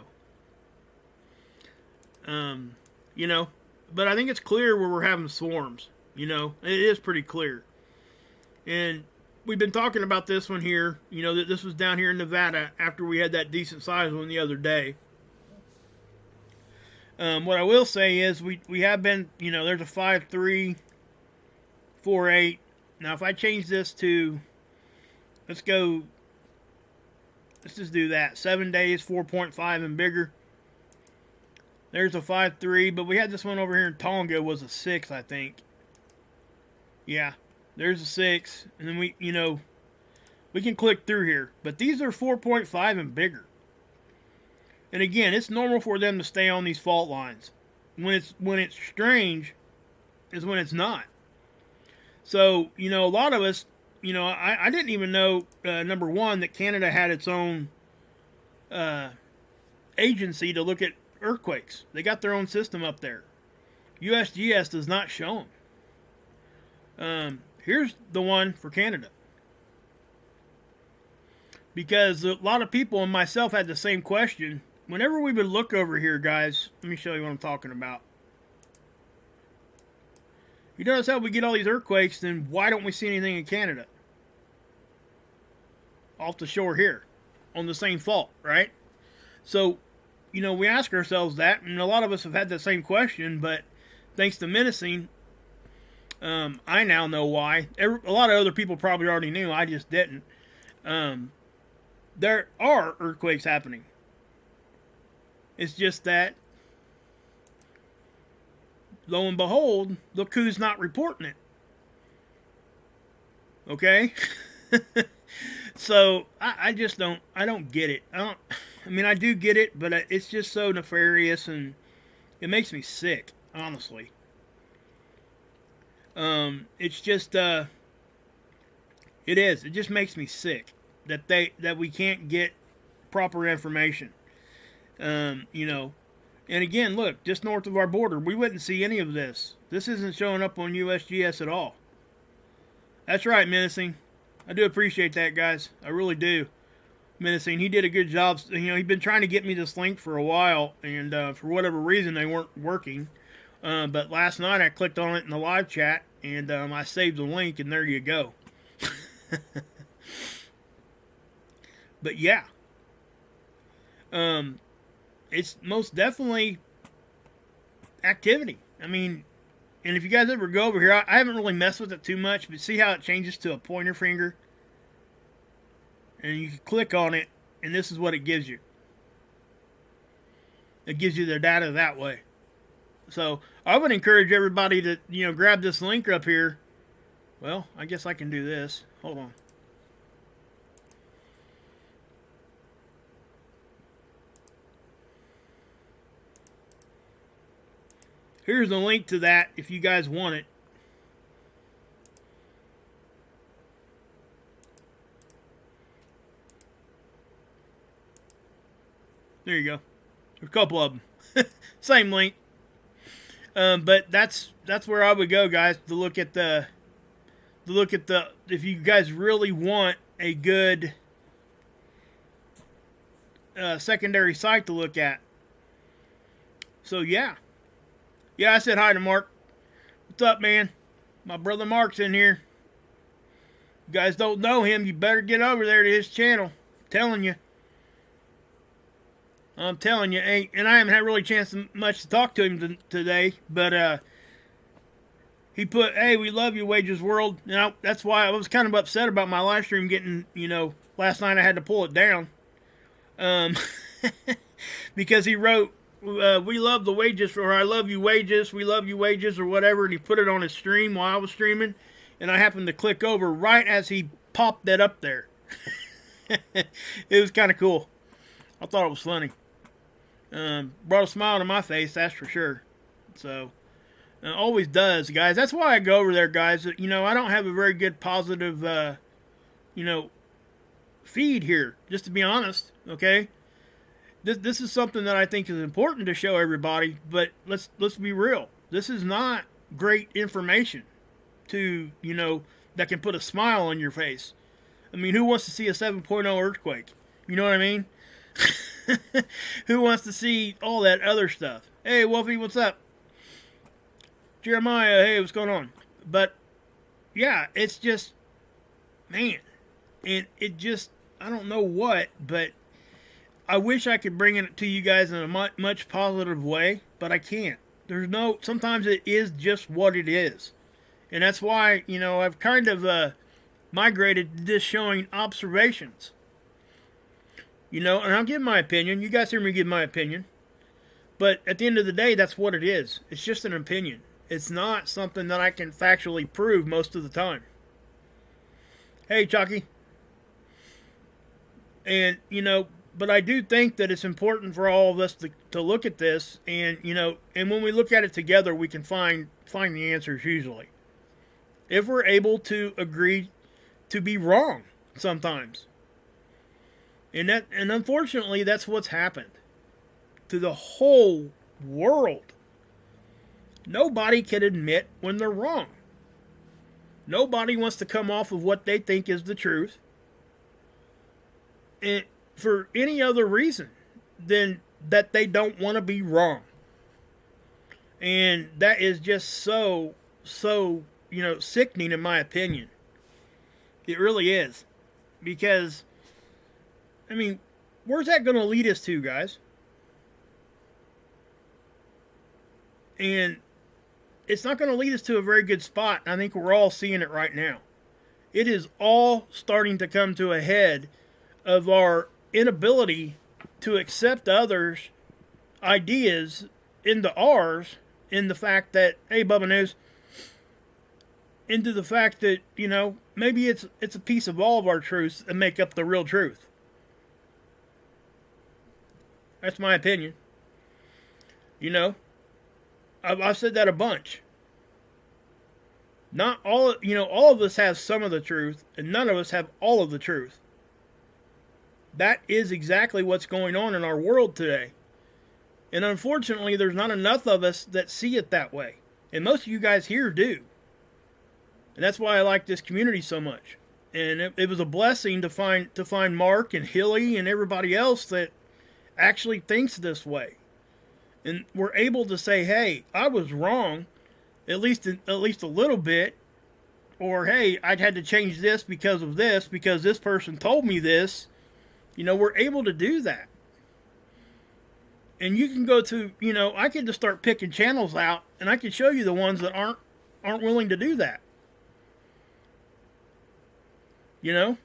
You know, but I think it's clear where we're having swarms. You know, it is pretty clear. And we've been talking about this one here. You know, that this was down here in Nevada after we had that decent sized one the other day. What I will say is we have been, you know, there's a 5.3, 4.8. Now, if I change this to, let's just do that. 7 days, 4.5 and bigger. There's a 5.3, but we had this one over here in Tonga was a 6, I think. Yeah, there's a 6. And then we can click through here. But these are 4.5 and bigger. And again, it's normal for them to stay on these fault lines. When it's strange is when it's not. So, you know, a lot of us, you know, I didn't even know, number one, that Canada had its own agency to look at earthquakes. They got their own system up there. USGS does not show them. Here's the one for Canada. Because a lot of people and myself had the same question. Whenever we would look over here, guys, let me show you what I'm talking about. You notice how we get all these earthquakes, then why don't we see anything in Canada? Off the shore here, on the same fault, right? So, you know, we ask ourselves that, and a lot of us have had the same question, but thanks to menacing, I now know why. A lot of other people probably already knew, I just didn't. There are earthquakes happening. It's just that, lo and behold, look who's not reporting it. Okay? So, I just don't get it. I mean, I do get it, but it's just so nefarious, and it makes me sick, honestly. It's just, it is. It just makes me sick that we can't get proper information. You know, and again, look, just north of our border, we wouldn't see any of this. This isn't showing up on USGS at all. That's right, Menacing. I do appreciate that, guys. I really do. Menacing, he did a good job. You know, he'd been trying to get me this link for a while, and for whatever reason, they weren't working. But last night, I clicked on it in the live chat, and I saved the link, and there you go. But yeah. It's most definitely activity. I mean, and if you guys ever go over here, I haven't really messed with it too much, but see how it changes to a pointer finger? And you can click on it, and this is what it gives you. It gives you the data that way. So, I would encourage everybody to, you know, grab this link up here. Well, I guess I can do this. Hold on. Here's the link to that if you guys want it. There you go. There's a couple of them. Same link. But that's where I would go, guys, to look at the if you guys really want a good secondary site to look at. So yeah. Yeah, I said hi to Mark. What's up, man? My brother Mark's in here. You guys don't know him, you better get over there to his channel. I'm telling you, and I haven't had really chance much to talk to him today, but he put, "Hey, we love you, Wages World." And that's why I was kind of upset about my live stream getting, you know, last night I had to pull it down. Because he wrote, "We love the wages," or "I love you, Wages, we love you, Wages," or whatever, and he put it on his stream while I was streaming, and I happened to click over right as he popped that up there. It was kind of cool. I thought it was funny. Brought a smile to my face, that's for sure. So, always does, guys. That's why I go over there, guys. You know, I don't have a very good positive, you know, feed here, just to be honest, okay? This is something that I think is important to show everybody, but let's be real. This is not great information to, you know, that can put a smile on your face. I mean, who wants to see a 7.0 earthquake? You know what I mean? Who wants to see all that other stuff? Hey, Wolfie, what's up? Jeremiah, hey, what's going on? But, yeah, it's just, man, and it just, I don't know what, but I wish I could bring it to you guys in a much positive way, but I can't. Sometimes it is just what it is. And that's why, you know, I've kind of migrated to just showing observations. You know, and I'll give my opinion. You guys hear me give my opinion. But at the end of the day, that's what it is. It's just an opinion. It's not something that I can factually prove most of the time. Hey, Chucky. And, you know, but I do think that it's important for all of us to look at this. And, you know, and when we look at it together, we can find the answers usually. If we're able to agree to be wrong sometimes. And unfortunately, that's what's happened to the whole world. Nobody can admit when they're wrong. Nobody wants to come off of what they think is the truth and for any other reason than that they don't want to be wrong. And that is just so, sickening in my opinion. It really is. Because, I mean, where's that going to lead us to, guys? And it's not going to lead us to a very good spot. I think we're all seeing it right now. It is all starting to come to a head of our inability to accept others' ideas into ours, in the fact that, hey, Bubba News, into the fact that, maybe it's a piece of all of our truths and make up the real truth. That's my opinion. I've said that a bunch. Not all, all of us have some of the truth, and none of us have all of the truth. That is exactly what's going on in our world today. And unfortunately, there's not enough of us that see it that way. And most of you guys here do. And that's why I like this community so much. And it was a blessing to find Mark and Hilly and everybody else that actually thinks this way. And we're able to say, hey, I was wrong, at least a little bit. Or, hey, I'd had to change this, because this person told me this. We're able to do that. And you can go to, I can just start picking channels out, and I can show you the ones that aren't willing to do that. And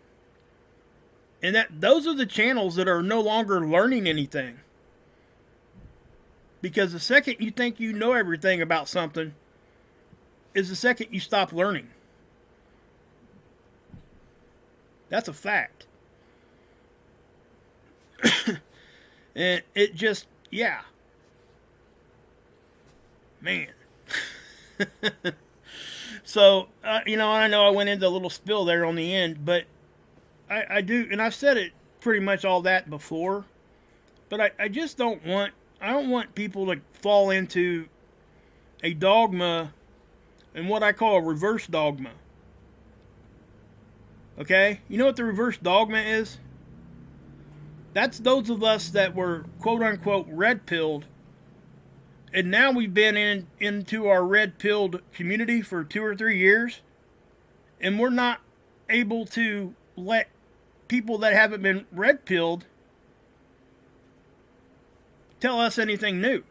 those are the channels that are no longer learning anything. Because the second you think you know everything about something is the second you stop learning. That's a fact. And it just, yeah. Man. So, I know I went into a little spill there on the end, but I do, and I've said it pretty much all that before, but I just don't want people to fall into a dogma and what I call a reverse dogma. Okay? You know what the reverse dogma is? That's those of us that were quote-unquote red-pilled, and now we've been into our red-pilled community for 2 or 3 years, and we're not able to let people that haven't been red-pilled tell us anything new.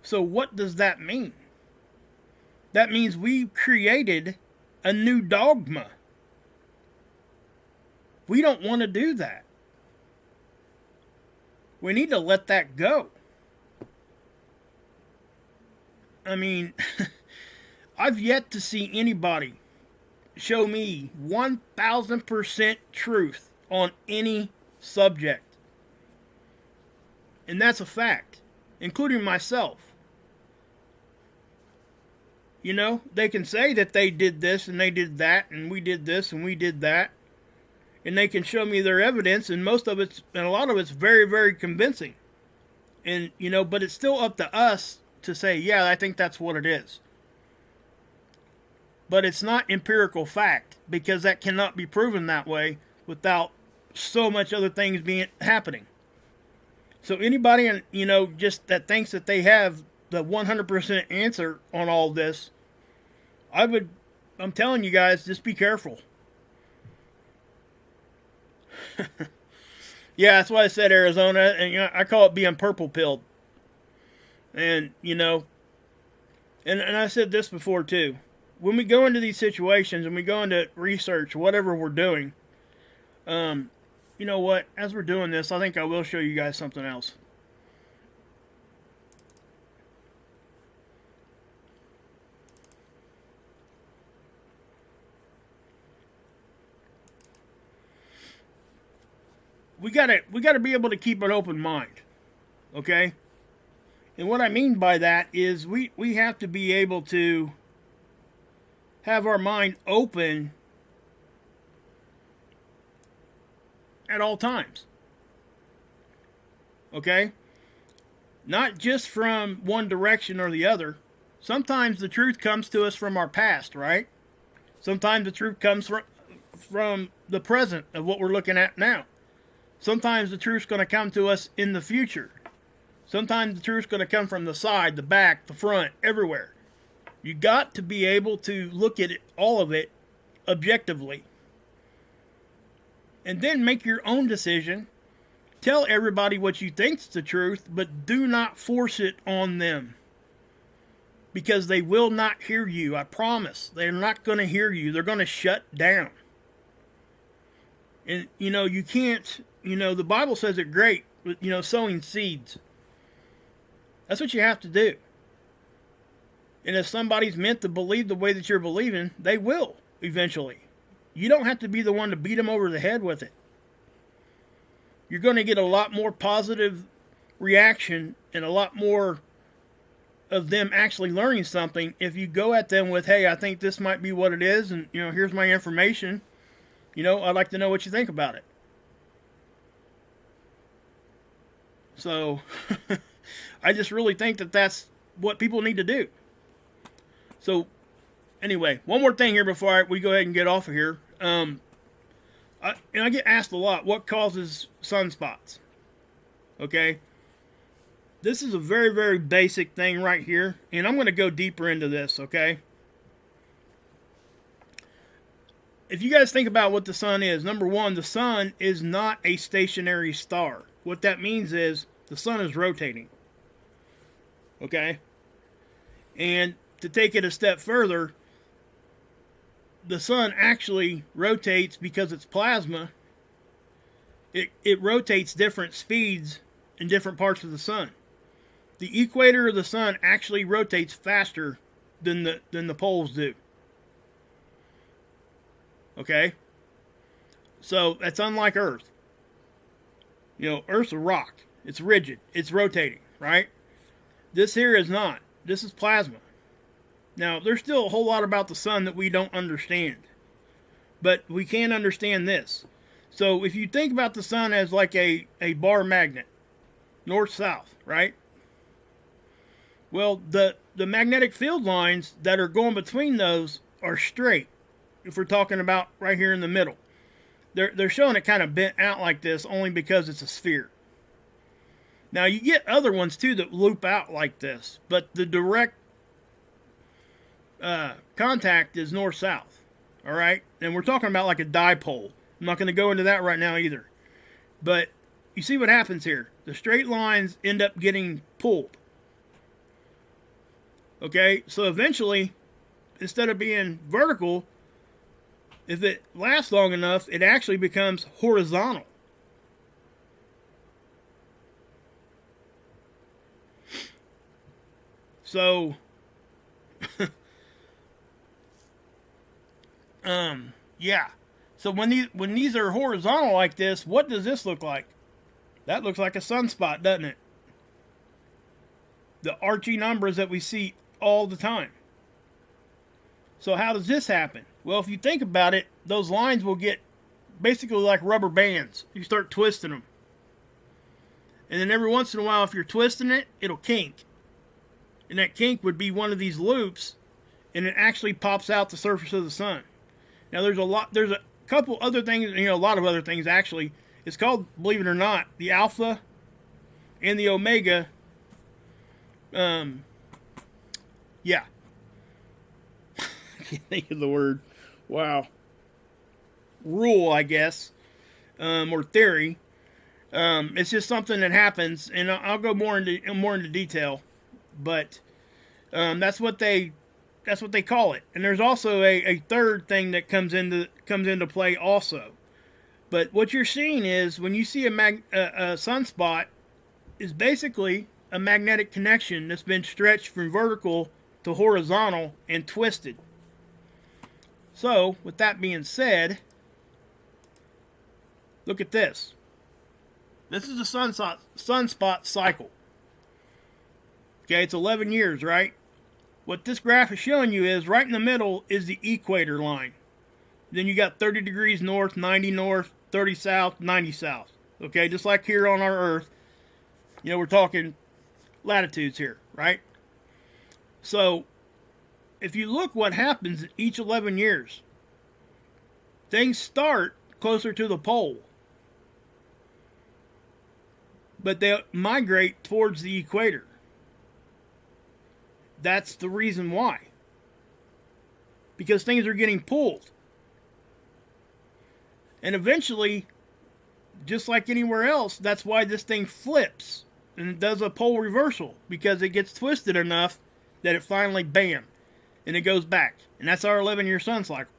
So what does that mean? That means we created a new dogma. We don't want to do that. We need to let that go. I mean, I've yet to see anybody show me 1,000% truth on any subject. And that's a fact, including myself. They can say that they did this and they did that and we did this and we did that. And they can show me their evidence, and a lot of it's very, very convincing. And, but it's still up to us to say, yeah, I think that's what it is. But it's not empirical fact, because that cannot be proven that way without so much other things happening. So anybody, just that thinks that they have the 100% answer on all this, I'm telling you guys, just be careful. Yeah, that's why I said Arizona, and I call it being purple pilled. And and I said this before too. When we go into these situations and we go into research, whatever we're doing, you know what? As we're doing this, I think I will show you guys something else. We gotta be able to keep an open mind, okay? And what I mean by that is we have to be able to have our mind open at all times, okay? Not just from one direction or the other, Sometimes the truth comes to us from our past, right? Sometimes the truth comes from the present of what we're looking at now. Sometimes the truth's going to come to us in the future. Sometimes the truth's going to come from the side, the back, the front, everywhere. You got to be able to look at it, all of it, objectively. And then make your own decision. Tell everybody what you think's the truth, but do not force it on them. Because they will not hear you, I promise. They're not going to hear you. They're going to shut down. And, you can't, the Bible says it great, sowing seeds. That's what you have to do. And if somebody's meant to believe the way that you're believing, they will eventually. You don't have to be the one to beat them over the head with it. You're going to get a lot more positive reaction and a lot more of them actually learning something if you go at them with, hey, I think this might be what it is, and here's my information. I'd like to know what you think about it. So I just really think that that's what people need to do. So anyway, one more thing here before we go ahead and get off of here. I get asked a lot, what causes sunspots? Okay. This is a very, very basic thing right here, and I'm going to go deeper into this, okay? If you guys think about what the sun is, number one, the sun is not a stationary star. What that means is the sun is rotating, okay? And to take it a step further, the sun actually rotates because it's plasma. It rotates different speeds in different parts of the sun. The equator of the sun actually rotates faster than the poles do. Okay? So that's unlike Earth. Earth's a rock. It's rigid. It's rotating, right? This here is not. This is plasma. Now, there's still a whole lot about the sun that we don't understand. But we can understand this. So if you think about the sun as like a bar magnet, north-south, right? Well, the magnetic field lines that are going between those are straight. If we're talking about right here in the middle. They're showing it kind of bent out like this only because it's a sphere. Now, you get other ones, too, that loop out like this. But the direct contact is north-south. All right? And we're talking about like a dipole. I'm not going to go into that right now either. But you see what happens here. The straight lines end up getting pulled. Okay? So eventually, instead of being vertical, if it lasts long enough, it actually becomes horizontal. So, yeah. So when these are horizontal like this, what does this look like? That looks like a sunspot, doesn't it? The archy numbers that we see all the time. So how does this happen? Well, if you think about it, those lines will get basically like rubber bands. You start twisting them. And then every once in a while, if you're twisting it, it'll kink. And that kink would be one of these loops, and it actually pops out the surface of the sun. Now, there's a couple other things, a lot of other things actually. It's called, believe it or not, the alpha and the omega. Yeah. I can't think of the word. Wow. Rule, I guess, or theory. It's just something that happens, and I'll go more into detail. But that's what they call it. And there's also a third thing that comes into play also. But what you're seeing is when you see a sunspot is basically a magnetic connection that's been stretched from vertical to horizontal and twisted. So, with that being said, look at this. This is a sunspot cycle. Okay, it's 11 years, right? What this graph is showing you is right in the middle is the equator line. Then you got 30 degrees north, 90 north, 30 south, 90 south. Okay, just like here on our Earth. We're talking latitudes here, right? So, if you look what happens each 11 years, things start closer to the pole, but they migrate towards the equator. That's the reason why. Because things are getting pulled. And eventually, just like anywhere else, that's why this thing flips and does a pole reversal, because it gets twisted enough that it finally, bam, and it goes back. And that's our 11-year sun cycle.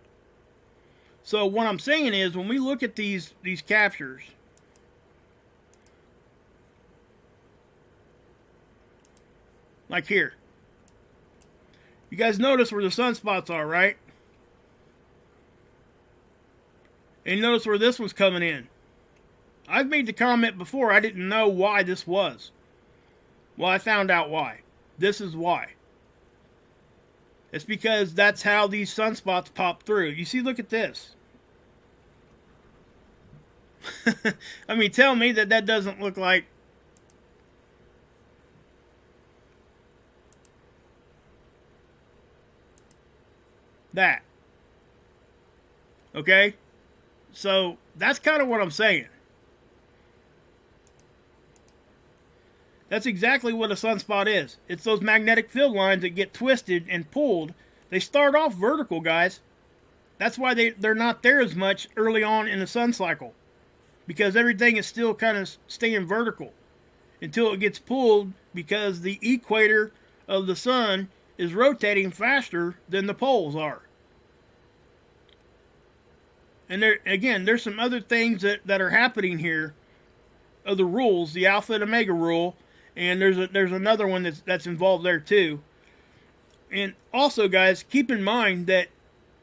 So what I'm saying is, when we look at these captures, like here, you guys notice where the sunspots are, right? And you notice where this one's coming in. I've made the comment before, I didn't know why this was. Well, I found out why. This is why. It's because that's how these sunspots pop through. You see, look at this. I mean, tell me that doesn't look like... that. Okay? So, that's kind of what I'm saying. That's exactly what a sunspot is. It's those magnetic field lines that get twisted and pulled. They start off vertical, guys. That's why they're not there as much early on in the sun cycle. Because everything is still kind of staying vertical until it gets pulled, because the equator of the sun is rotating faster than the poles are. And there's some other things that are happening here of the rules, the alpha and omega rule, and there's another one that's involved there too. And also, guys, keep in mind that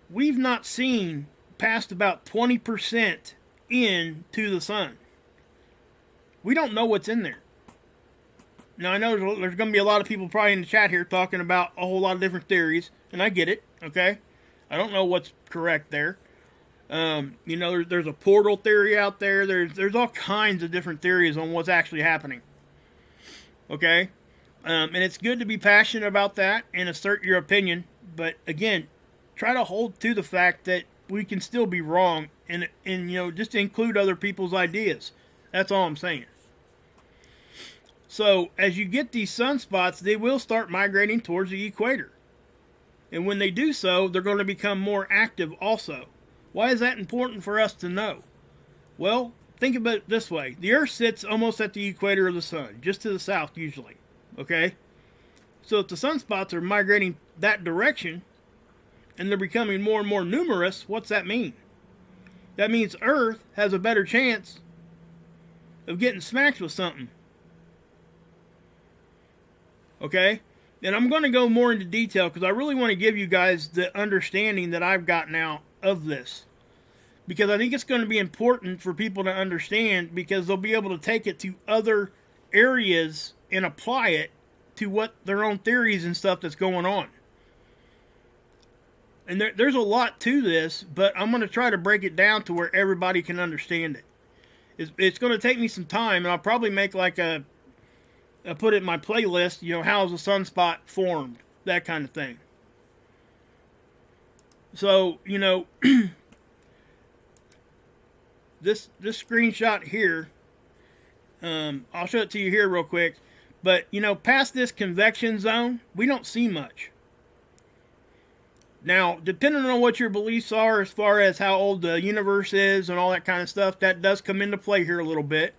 we've not seen past about 20% into the sun. We don't know what's in there. Now, I know there's going to be a lot of people probably in the chat here talking about a whole lot of different theories, and I get it, okay? I don't know what's correct there. You know, there's a portal theory out there. There's all kinds of different theories on what's actually happening. Okay? And it's good to be passionate about that and assert your opinion. But again, try to hold to the fact that we can still be wrong, and you know, just include other people's ideas. That's all I'm saying. So as you get these sunspots, they will start migrating towards the equator. And when they do so, they're going to become more active also. Why is that important for us to know? Well, think about it this way. The Earth sits almost at the equator of the sun, just to the south usually. Okay? So if the sunspots are migrating that direction, and they're becoming more and more numerous, what's that mean? That means Earth has a better chance of getting smacked with something. Okay? And I'm going to go more into detail because I really want to give you guys the understanding that I've got now of this. Because I think it's going to be important for people to understand, because they'll be able to take it to other areas and apply it to what their own theories and stuff that's going on. And there's a lot to this, but I'm going to try to break it down to where everybody can understand it. It's going to take me some time, and I'll probably make like I put it in my playlist, you know, how's a sunspot formed, that kind of thing. So, you know, this screenshot here, I'll show it to you here real quick. But, you know, past this convection zone, we don't see much. Now, depending on what your beliefs are as far as how old the universe is and all that kind of stuff, that does come into play here a little bit.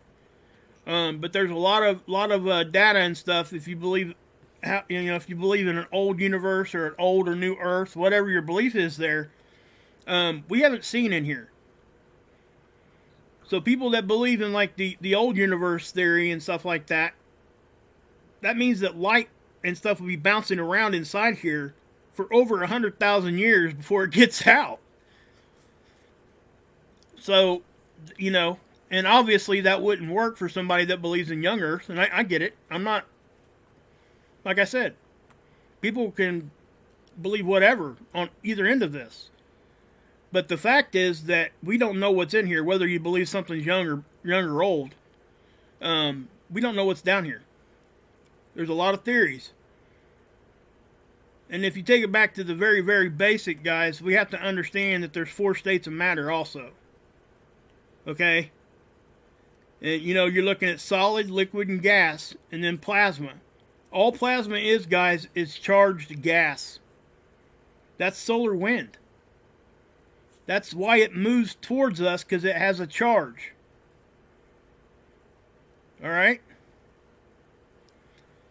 But there's a lot of data and stuff. If you believe, if you believe in an old universe or an old or new Earth, whatever your belief is there, we haven't seen in here. So people that believe in like the old universe theory and stuff like that, that means that light and stuff will be bouncing around inside here for over 100,000 years before it gets out. So, you know, and obviously that wouldn't work for somebody that believes in young Earth, and I get it. I'm not, like I said, people can believe whatever on either end of this. But the fact is that we don't know what's in here, whether you believe something's young or old. We don't know what's down here. There's a lot of theories. And if you take it back to the very, very basic, guys, we have to understand that there's 4 states of matter also. Okay? And, you know, you're looking at solid, liquid, and gas, and then plasma. All plasma is, guys, is charged gas. That's solar wind. That's why it moves towards us, because it has a charge. All right?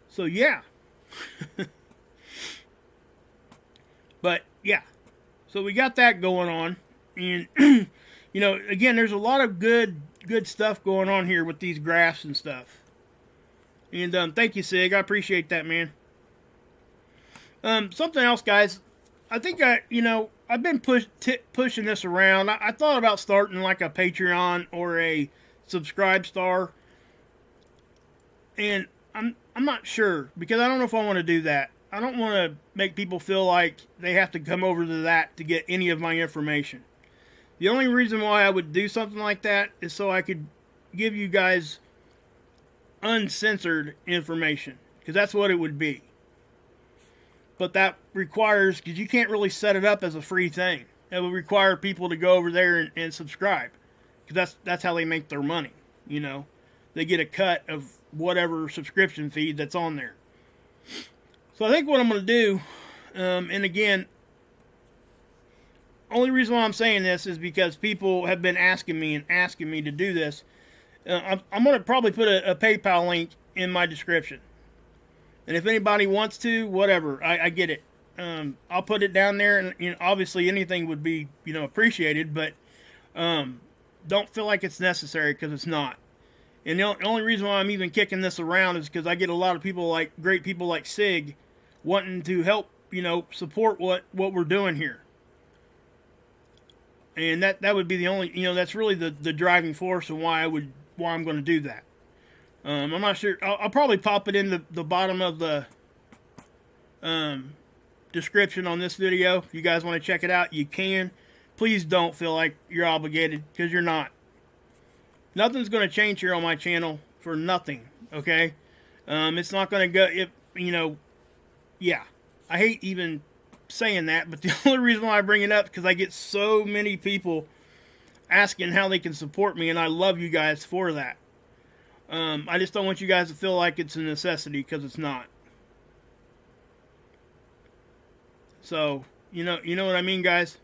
So, yeah. But, yeah. So, we got that going on. And, you know, again, there's a lot of good stuff going on here with these graphs and stuff. And thank you, Sig. I appreciate that, man. Something else, guys. I think I've been pushing this around. I thought about starting like a Patreon or a Subscribe Star. And I'm not sure, because I don't know if I want to do that. I don't want to make people feel like they have to come over to that to get any of my information. The only reason why I would do something like that is so I could give you guys uncensored information, because that's what it would be. But that requires, because you can't really set it up as a free thing. It would require people to go over there and subscribe, because that's how they make their money. You know, they get a cut of whatever subscription feed that's on there. So I think what I'm going to do, and again, only reason why I'm saying this is because people have been asking me to do this. I'm going to probably put a PayPal link in my description. And if anybody wants to, whatever, I get it. I'll put it down there, and you know, obviously anything would be, you know, appreciated, but don't feel like it's necessary, because it's not. And the only reason why I'm even kicking this around is because I get a lot of people, like great people like Sig, wanting to help, you know, support what we're doing here. And that would be the only, you know, that's really the driving force and why I'm going to do that. I'm not sure. I'll probably pop it in the bottom of the description on this video. If you guys want to check it out, you can. Please don't feel like you're obligated, because you're not. Nothing's going to change here on my channel for nothing, okay? It's not going to go, you know, yeah. I hate even saying that, but the only reason why I bring it up is because I get so many people asking how they can support me, and I love you guys for that. I just don't want you guys to feel like it's a necessity, because it's not. So, you know what I mean, guys?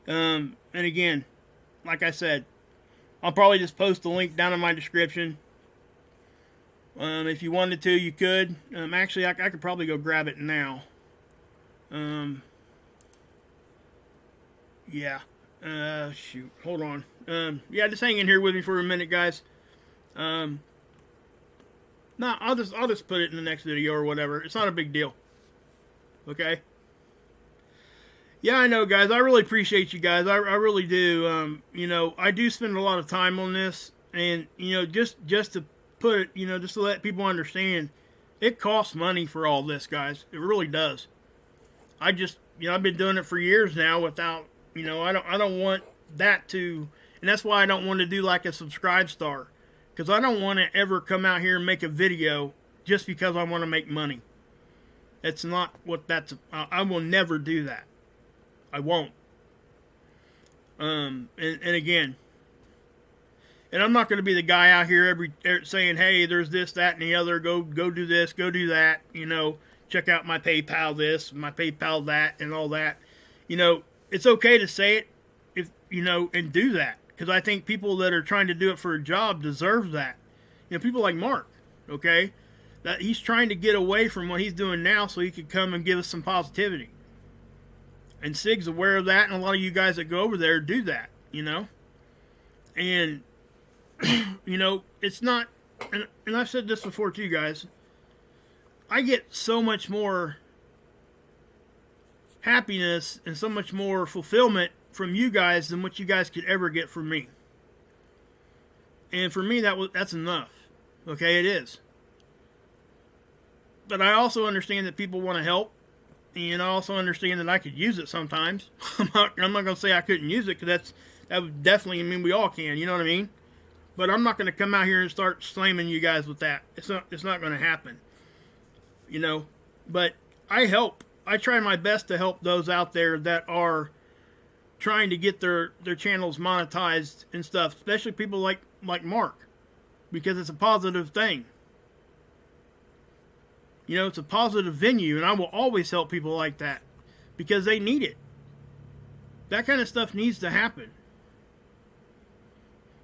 And again, like I said, I'll probably just post the link down in my description. If you wanted to, you could. Actually, I could probably go grab it now. Yeah. Shoot. Hold on. Yeah, just hang in here with me for a minute, guys. No, I'll just put it in the next video or whatever. It's not a big deal. Okay? Yeah, I know, guys. I really appreciate you guys. I really do. You know, I do spend a lot of time on this, and you know, just to put it, you know, just to let people understand, it costs money for all this, guys. It really does. I just, you know, I've been doing it for years now without, you know, I don't want that to, and that's why I don't want to do like a Subscribe Star, because I don't want to ever come out here and make a video just because I want to make money. That's not what I will never do that. I won't. And again, and I'm not going to be the guy out here saying, hey, there's this, that, and the other. Go do this, go do that. You know, check out my PayPal this, my PayPal that, and all that. You know, it's okay to say it, if you know, and do that, because I think people that are trying to do it for a job deserve that. You know, people like Mark, okay, that he's trying to get away from what he's doing now so he could come and give us some positivity. And Sig's aware of that, and a lot of you guys that go over there do that, you know. And, you know, it's not, and I've said this before too, guys, I get so much more happiness and so much more fulfillment from you guys than what you guys could ever get from me. And for me, that's enough. Okay, it is. But I also understand that people want to help. And I also understand that I could use it sometimes. I'm not going to say I couldn't use it, because that would definitely mean we all can. You know what I mean? But I'm not going to come out here and start slamming you guys with that. It's not going to happen. You know? But I help I try my best to help those out there that are trying to get their channels monetized and stuff, especially people like Mark, because it's a positive thing. You know, it's a positive venue, and I will always help people like that because they need it. That kind of stuff needs to happen.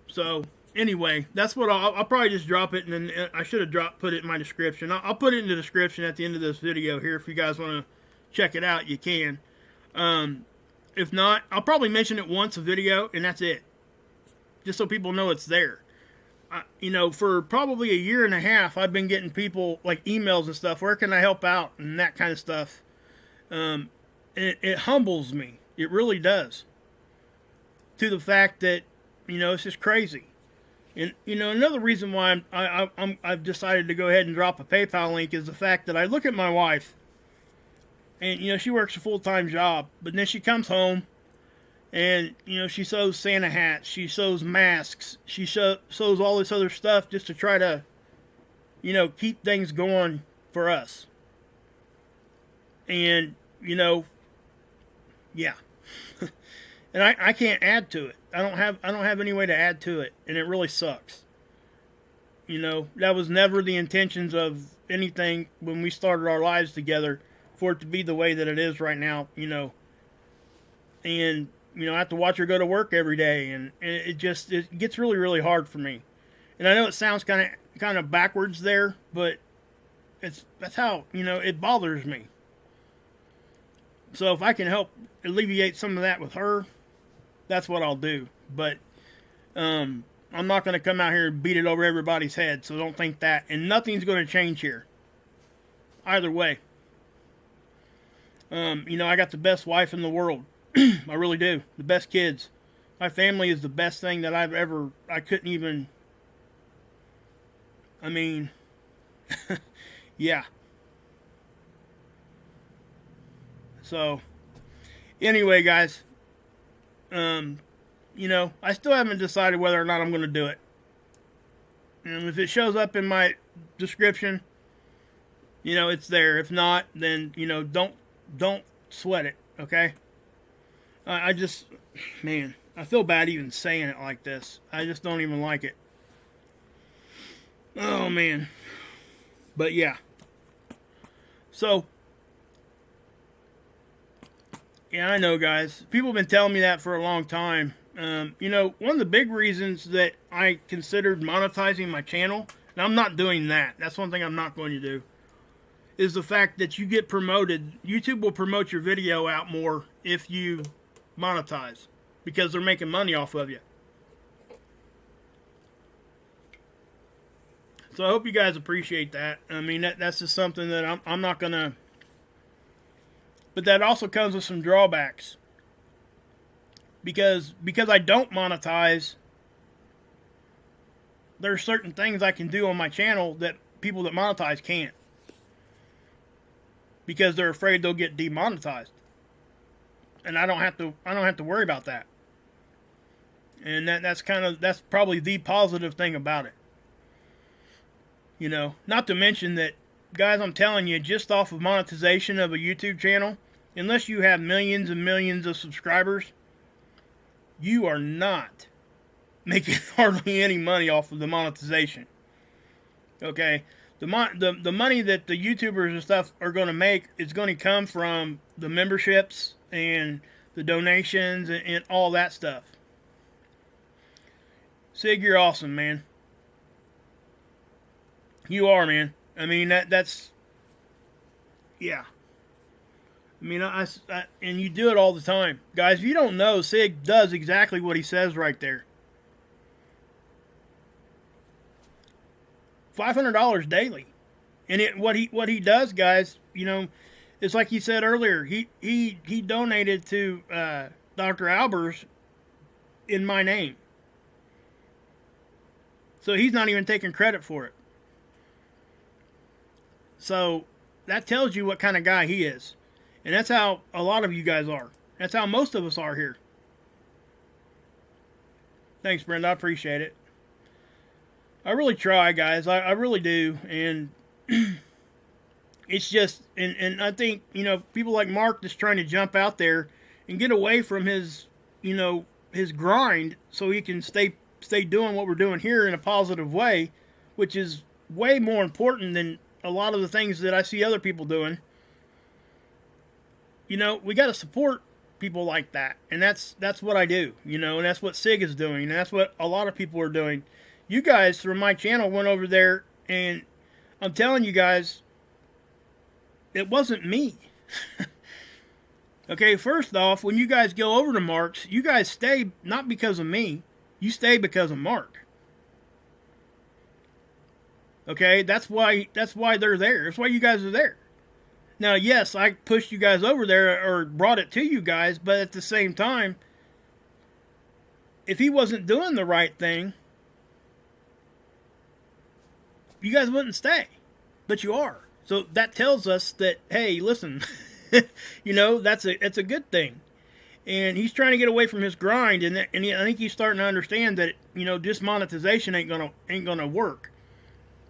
So, anyway, that's what I'll probably just drop it, and then I should have put it in my description. I'll put it in the description at the end of this video here. If you guys want to check it out, you can. If not, I'll probably mention it once a video, and that's it. Just so people know it's there. You know, for probably a year and a half, I've been getting people, like, emails and stuff. Where can I help out? And that kind of stuff. It humbles me. It really does. To the fact that, you know, it's just crazy. And, you know, another reason why I've decided to go ahead and drop a PayPal link is the fact that I look at my wife. And, you know, she works a full-time job. But then she comes home. And, you know, she sews Santa hats, she sews masks, she sews all this other stuff just to try to, you know, keep things going for us. And, you know, yeah. And I can't add to it. I don't have any way to add to it, and it really sucks. You know, that was never the intentions of anything when we started our lives together, for it to be the way that it is right now, you know. And you know, I have to watch her go to work every day, and it gets really, really hard for me. And I know it sounds kind of backwards there, but that's how, you know, it bothers me. So if I can help alleviate some of that with her, that's what I'll do. But I'm not going to come out here and beat it over everybody's head, so don't think that. And nothing's going to change here. Either way. You know, I got the best wife in the world. I really do. The best kids. My family is the best thing that I couldn't even, I mean, yeah. So, anyway, guys, you know, I still haven't decided whether or not I'm going to do it. And if it shows up in my description, you know, it's there. If not, then, you know, don't sweat it, okay? I just, man, I feel bad even saying it like this. I just don't even like it. Oh, man. But, yeah. So, yeah, I know, guys. People have been telling me that for a long time. You know, one of the big reasons that I considered monetizing my channel, and I'm not doing that. That's one thing I'm not going to do, is the fact that you get promoted. YouTube will promote your video out more if you monetize, because they're making money off of you. So I hope you guys appreciate that. I mean, that's just something that I'm not gonna. But that also comes with some drawbacks, because I don't monetize. There are certain things I can do on my channel that people that monetize can't, because they're afraid they'll get demonetized. And I don't have to worry about that. And that's probably the positive thing about it. You know, not to mention that, guys, I'm telling you, just off of monetization of a YouTube channel, unless you have millions and millions of subscribers, you are not making hardly any money off of the monetization. Okay? The money that the YouTubers and stuff are going to make is going to come from the memberships and the donations and all that stuff. Sig, you're awesome, man. You are, man. I mean, that's, yeah. I mean, and you do it all the time. Guys, if you don't know, Sig does exactly what he says right there. $500 daily. And what he does, guys, you know, it's like he said earlier, he donated to Dr. Albers in my name. So he's not even taking credit for it. So that tells you what kind of guy he is. And that's how a lot of you guys are. That's how most of us are here. Thanks, Brenda. I appreciate it. I really try, guys. I really do. And it's just, and I think, people like Mark just trying to jump out there and get away from his, his grind so he can stay doing what we're doing here in a positive way, which is way more important than a lot of the things that I see other people doing. We got to support people like that, and that's what I do, and that's what Sig is doing, and that's what a lot of people are doing. You guys through my channel went over there, and I'm telling you guys, it wasn't me. Okay, first off, when you guys go over to Mark's, you guys stay not because of me, you stay because of Mark. Okay, that's why they're there. That's why you guys are there. Now, yes, I pushed you guys over there or brought it to you guys, but at the same time, if he wasn't doing the right thing, you guys wouldn't stay. But you are. So that tells us that, hey, listen, that's a good thing. And he's trying to get away from his grind, and I think he's starting to understand that, just monetization ain't gonna work.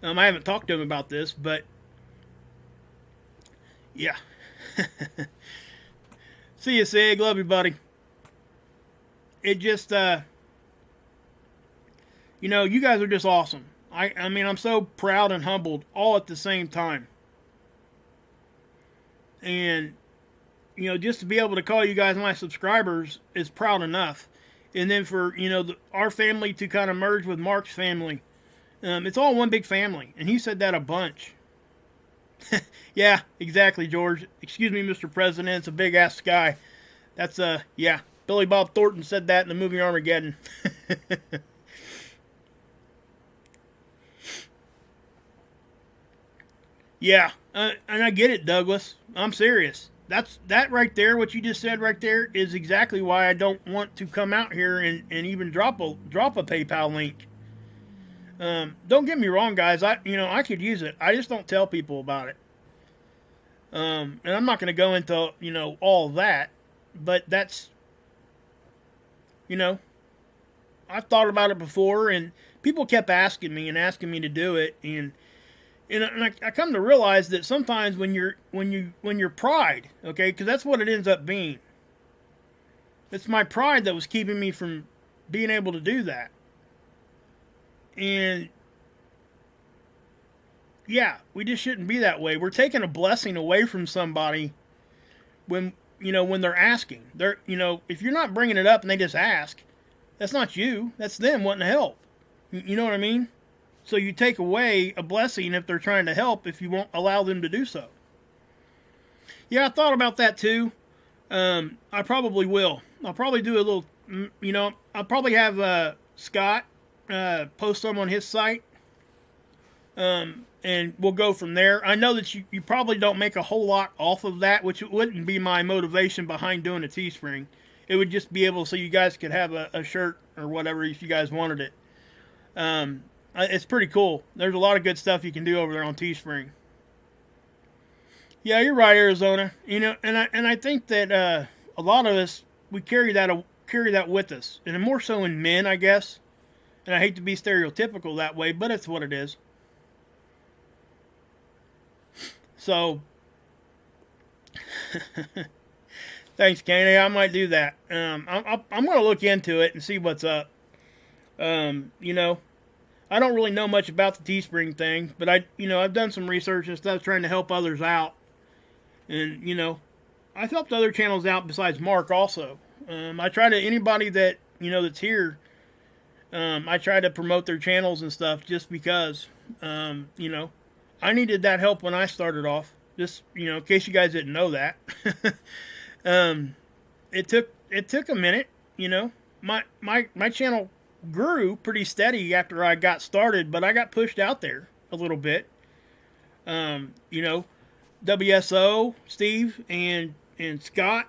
I haven't talked to him about this, but yeah. See you, Sig. Love you, buddy. It just, you guys are just awesome. I mean, I'm so proud and humbled all at the same time. And, just to be able to call you guys my subscribers is proud enough. And then for, our family to kind of merge with Mark's family. It's all one big family. And he said that a bunch. Yeah, exactly, George. Excuse me, Mr. President. It's a big-ass sky. That's, yeah. Billy Bob Thornton said that in the movie Armageddon. Yeah, and I get it, Douglas. I'm serious. That right there, what you just said right there, is exactly why I don't want to come out here and even drop a PayPal link. Don't get me wrong, guys. I could use it. I just don't tell people about it. And I'm not going to go into all that, but that's I've thought about it before, and people kept asking me to do it, and I come to realize that sometimes when you're pride, okay, because that's what it ends up being. It's my pride that was keeping me from being able to do that. And yeah, we just shouldn't be that way. We're taking a blessing away from somebody when they're asking. If you're not bringing it up and they just ask, that's not you. That's them wanting to help. You know what I mean? So you take away a blessing if they're trying to help if you won't allow them to do so. Yeah, I thought about that too. I probably will. I'll probably do a little, I'll probably have Scott post some on his site. And we'll go from there. I know that you probably don't make a whole lot off of that, which wouldn't be my motivation behind doing a Teespring. It would just be able so you guys could have a shirt or whatever if you guys wanted it. It's pretty cool. There's a lot of good stuff you can do over there on Teespring. Yeah, you're right, Arizona. And I think that a lot of us we carry that with us, and more so in men, I guess. And I hate to be stereotypical that way, but it's what it is. So, thanks, Kenny. I might do that. I'm going to look into it and see what's up. I don't really know much about the Teespring thing, but I've done some research and stuff trying to help others out. And, I've helped other channels out besides Mark also. I try to, anybody that, that's here, I try to promote their channels and stuff just because, I needed that help when I started off. Just, in case you guys didn't know that. It took a minute, My channel grew pretty steady after I got started, but I got pushed out there a little bit. WSO, Steve, and Scott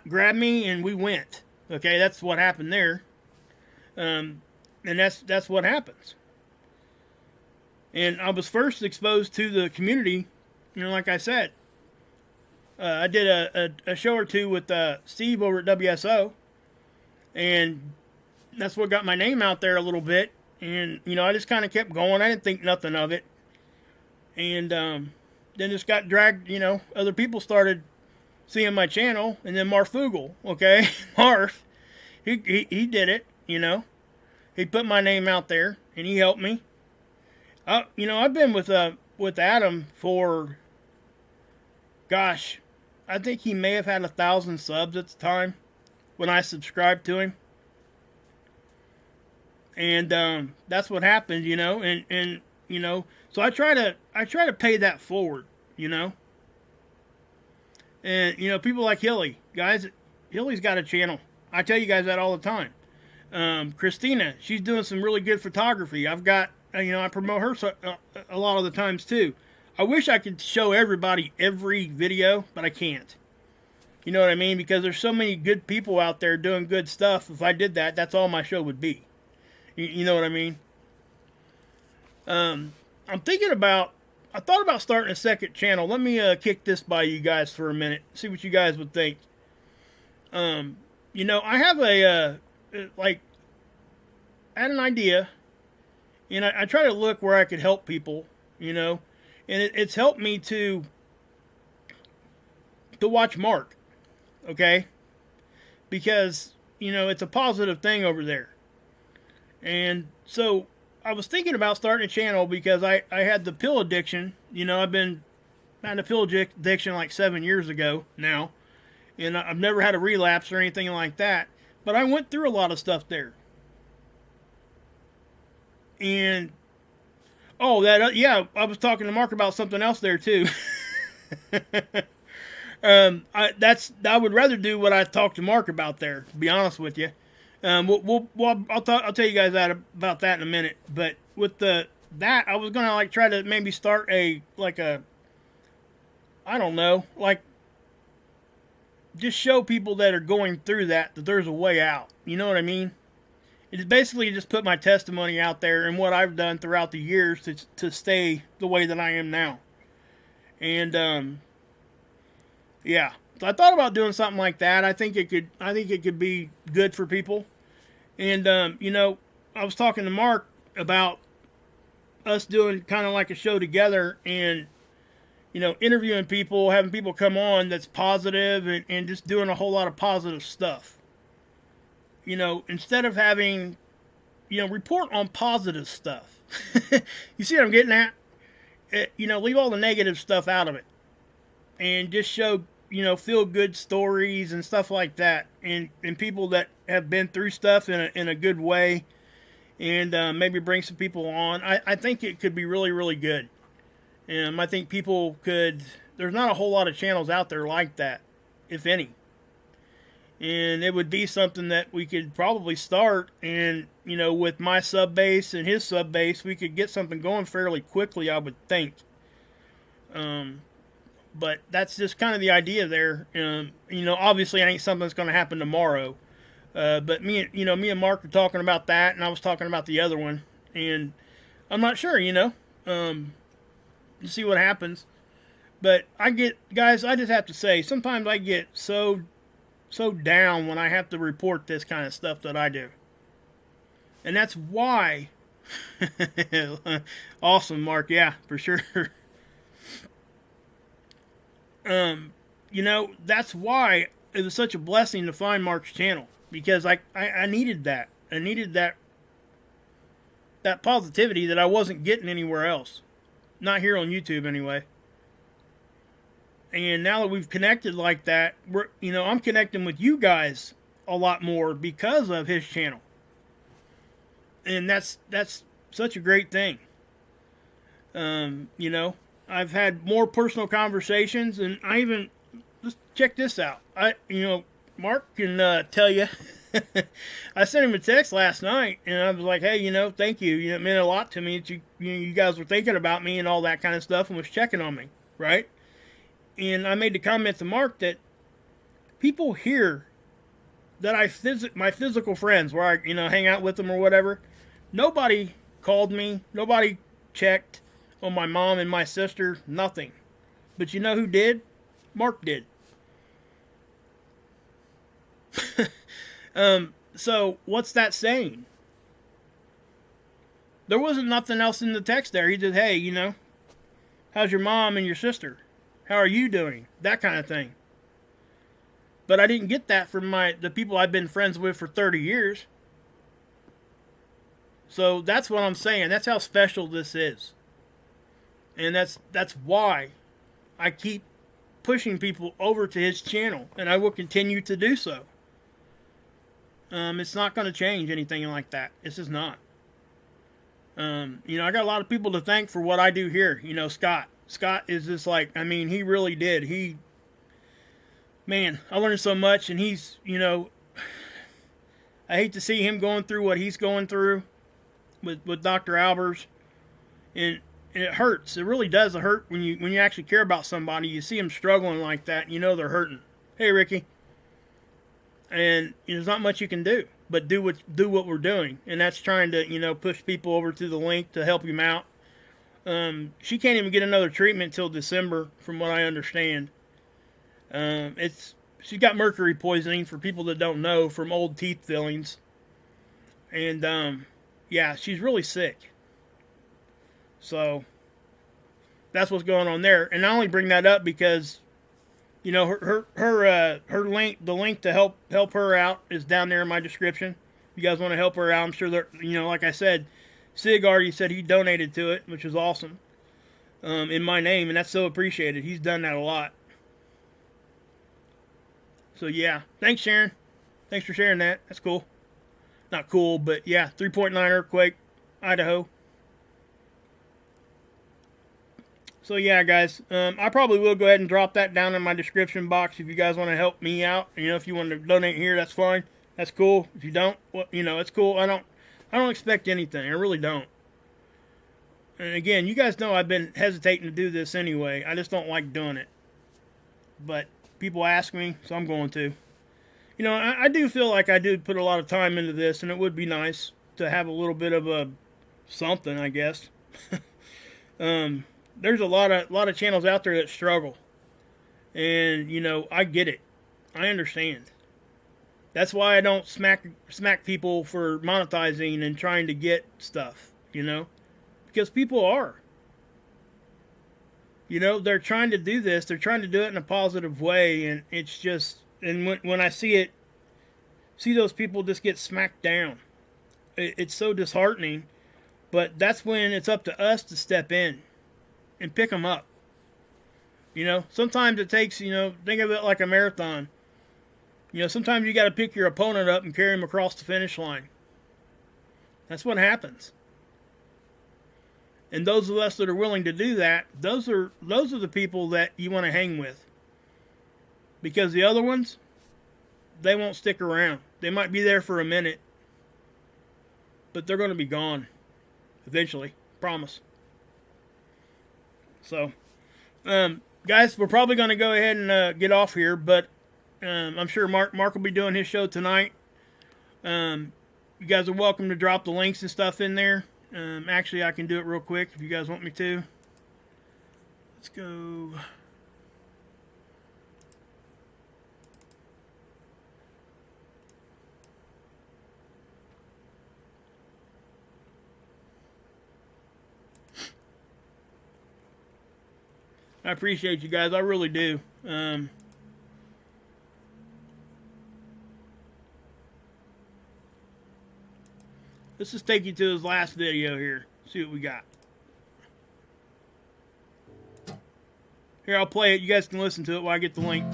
grabbed me and we went. Okay, that's what happened there. And that's what happens. And I was first exposed to the community, like I said. I did a show or two with Steve over at WSO, and that's what got my name out there a little bit. And, I just kind of kept going. I didn't think nothing of it. And then just got dragged, other people started seeing my channel, and then Marfugel, okay? Marf, he did it, He put my name out there, and he helped me. I've been with Adam for, gosh, I think he may have had 1,000 subs at the time when I subscribed to him. And that's what happened, and so I try to pay that forward, And people like Hilly, guys, Hilly's got a channel. I tell you guys that all the time. Christina, she's doing some really good photography. I've got, I promote her a lot of the times too. I wish I could show everybody every video, but I can't. You know what I mean? Because there's so many good people out there doing good stuff. If I did that, that's all my show would be. You know what I mean? I thought about starting a second channel. Let me kick this by you guys for a minute. See what you guys would think. I have I had an idea. And I try to look where I could help people, And it's helped me to watch Mark. Okay? Because, it's a positive thing over there. And so I was thinking about starting a channel because I had the pill addiction. I've had a pill addiction like 7 years ago now. And I've never had a relapse or anything like that. But I went through a lot of stuff there. And, I was talking to Mark about something else there too. I would rather do what I talked to Mark about there, to be honest with you. I'll tell you guys about that in a minute. But with that, I was gonna try to maybe start just show people that are going through that there's a way out. You know what I mean? It's basically just put my testimony out there and what I've done throughout the years to stay the way that I am now. And so I thought about doing something like that. I think it could be good for people. And I was talking to Mark about us doing kind of like a show together and interviewing people, having people come on that's positive and just doing a whole lot of positive stuff. Instead of having, report on positive stuff. You see what I'm getting at? Leave all the negative stuff out of it. And just show, feel good stories and stuff like that. And people that have been through stuff in a good way. And maybe bring some people on. I think it could be really, really good. I think people could, there's not a whole lot of channels out there like that, if any. And it would be something that we could probably start, and with my sub base and his sub base, we could get something going fairly quickly, I would think. But that's just kind of the idea there. Obviously, it ain't something that's going to happen tomorrow. But me and Mark were talking about that, and I was talking about the other one, and I'm not sure, to see what happens. But I just have to say, sometimes I get so down when I have to report this kind of stuff that I do. And that's why awesome, Mark, yeah, for sure. That's why it was such a blessing to find Mark's channel, because I needed that. I needed that positivity that I wasn't getting anywhere else. Not here on YouTube anyway. And now that we've connected like that, I'm connecting with you guys a lot more because of his channel. And that's such a great thing. I've had more personal conversations, and let's check this out. Mark can tell you, I sent him a text last night, and I was like, hey, thank you. It meant a lot to me that you guys were thinking about me and all that kind of stuff and was checking on me, right? And I made the comment to Mark that people here that my physical friends, where I, hang out with them or whatever, nobody called me, nobody checked on my mom and my sister, nothing. But you know who did? Mark did. So what's that saying? There wasn't nothing else in the text there. He said, hey, How's your mom and your sister? How are you doing? That kind of thing. But I didn't get that from the people I've been friends with for 30 years. So that's what I'm saying. That's how special this is. And that's why I keep pushing people over to his channel, and I will continue to do so. It's not going to change anything like that. It's just not. I got a lot of people to thank for what I do here. Scott. Scott is just like, he really did. Man, I learned so much, and he's, I hate to see him going through what he's going through with Dr. Albers, and it hurts. It really does hurt when you actually care about somebody. You see them struggling like that, they're hurting. Hey, Ricky. And there's not much you can do, but do what we're doing, and that's trying to push people over to the link to help him out. She can't even get another treatment till December, from what I understand. She's got mercury poisoning, for people that don't know, from old teeth fillings, and yeah, she's really sick. So that's what's going on there, and I only bring that up because her link, the link to help her out, is down there in my description. If you guys want to help her out, I'm sure that like I said, Sig already said he donated to it, which is awesome, in my name, and that's so appreciated. He's done that a lot. So yeah, thanks, Sharon. Thanks for sharing that. That's cool. Not cool, but yeah, 3.9 earthquake, Idaho. So yeah, guys, I probably will go ahead and drop that down in my description box if you guys want to help me out. If you want to donate here, that's fine. That's cool. If you don't, well, it's cool. I don't expect anything. I really don't. And again, you guys know I've been hesitating to do this anyway. I just don't like doing it. But people ask me, so I'm going to. I do feel like I do put a lot of time into this, and it would be nice to have a little bit of a something, I guess. There's a lot of channels out there that struggle, and I get it. I understand. That's why I don't smack people for monetizing and trying to get stuff, because people are. They're trying to do this. They're trying to do it in a positive way, and it's just, and when I see those people just get smacked down, it's so disheartening. But that's when it's up to us to step in and pick them up. Sometimes it takes, think of it like a marathon. Sometimes you got to pick your opponent up and carry him across the finish line. That's what happens. And those of us that are willing to do that, those are the people that you want to hang with. Because the other ones, they won't stick around. They might be there for a minute, but they're going to be gone eventually. Promise. So, guys, we're probably going to go ahead and get off here, but I'm sure Mark will be doing his show tonight. You guys are welcome to drop the links and stuff in there. Actually, I can do it real quick if you guys want me to. Let's go. I appreciate you guys. I really do. Let's just take you to his last video here. See what we got. Here, I'll play it. You guys can listen to it while I get the link.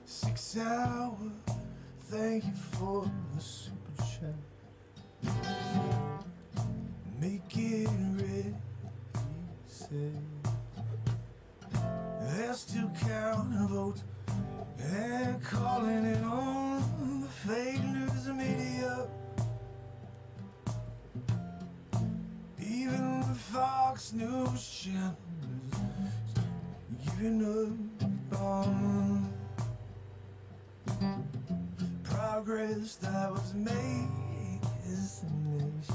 6 hours, thank you for the super chat. Make it ready, say. They're still counting votes and calling it on the fake news media. Even the Fox News channel is giving up on progress that was made as a nation.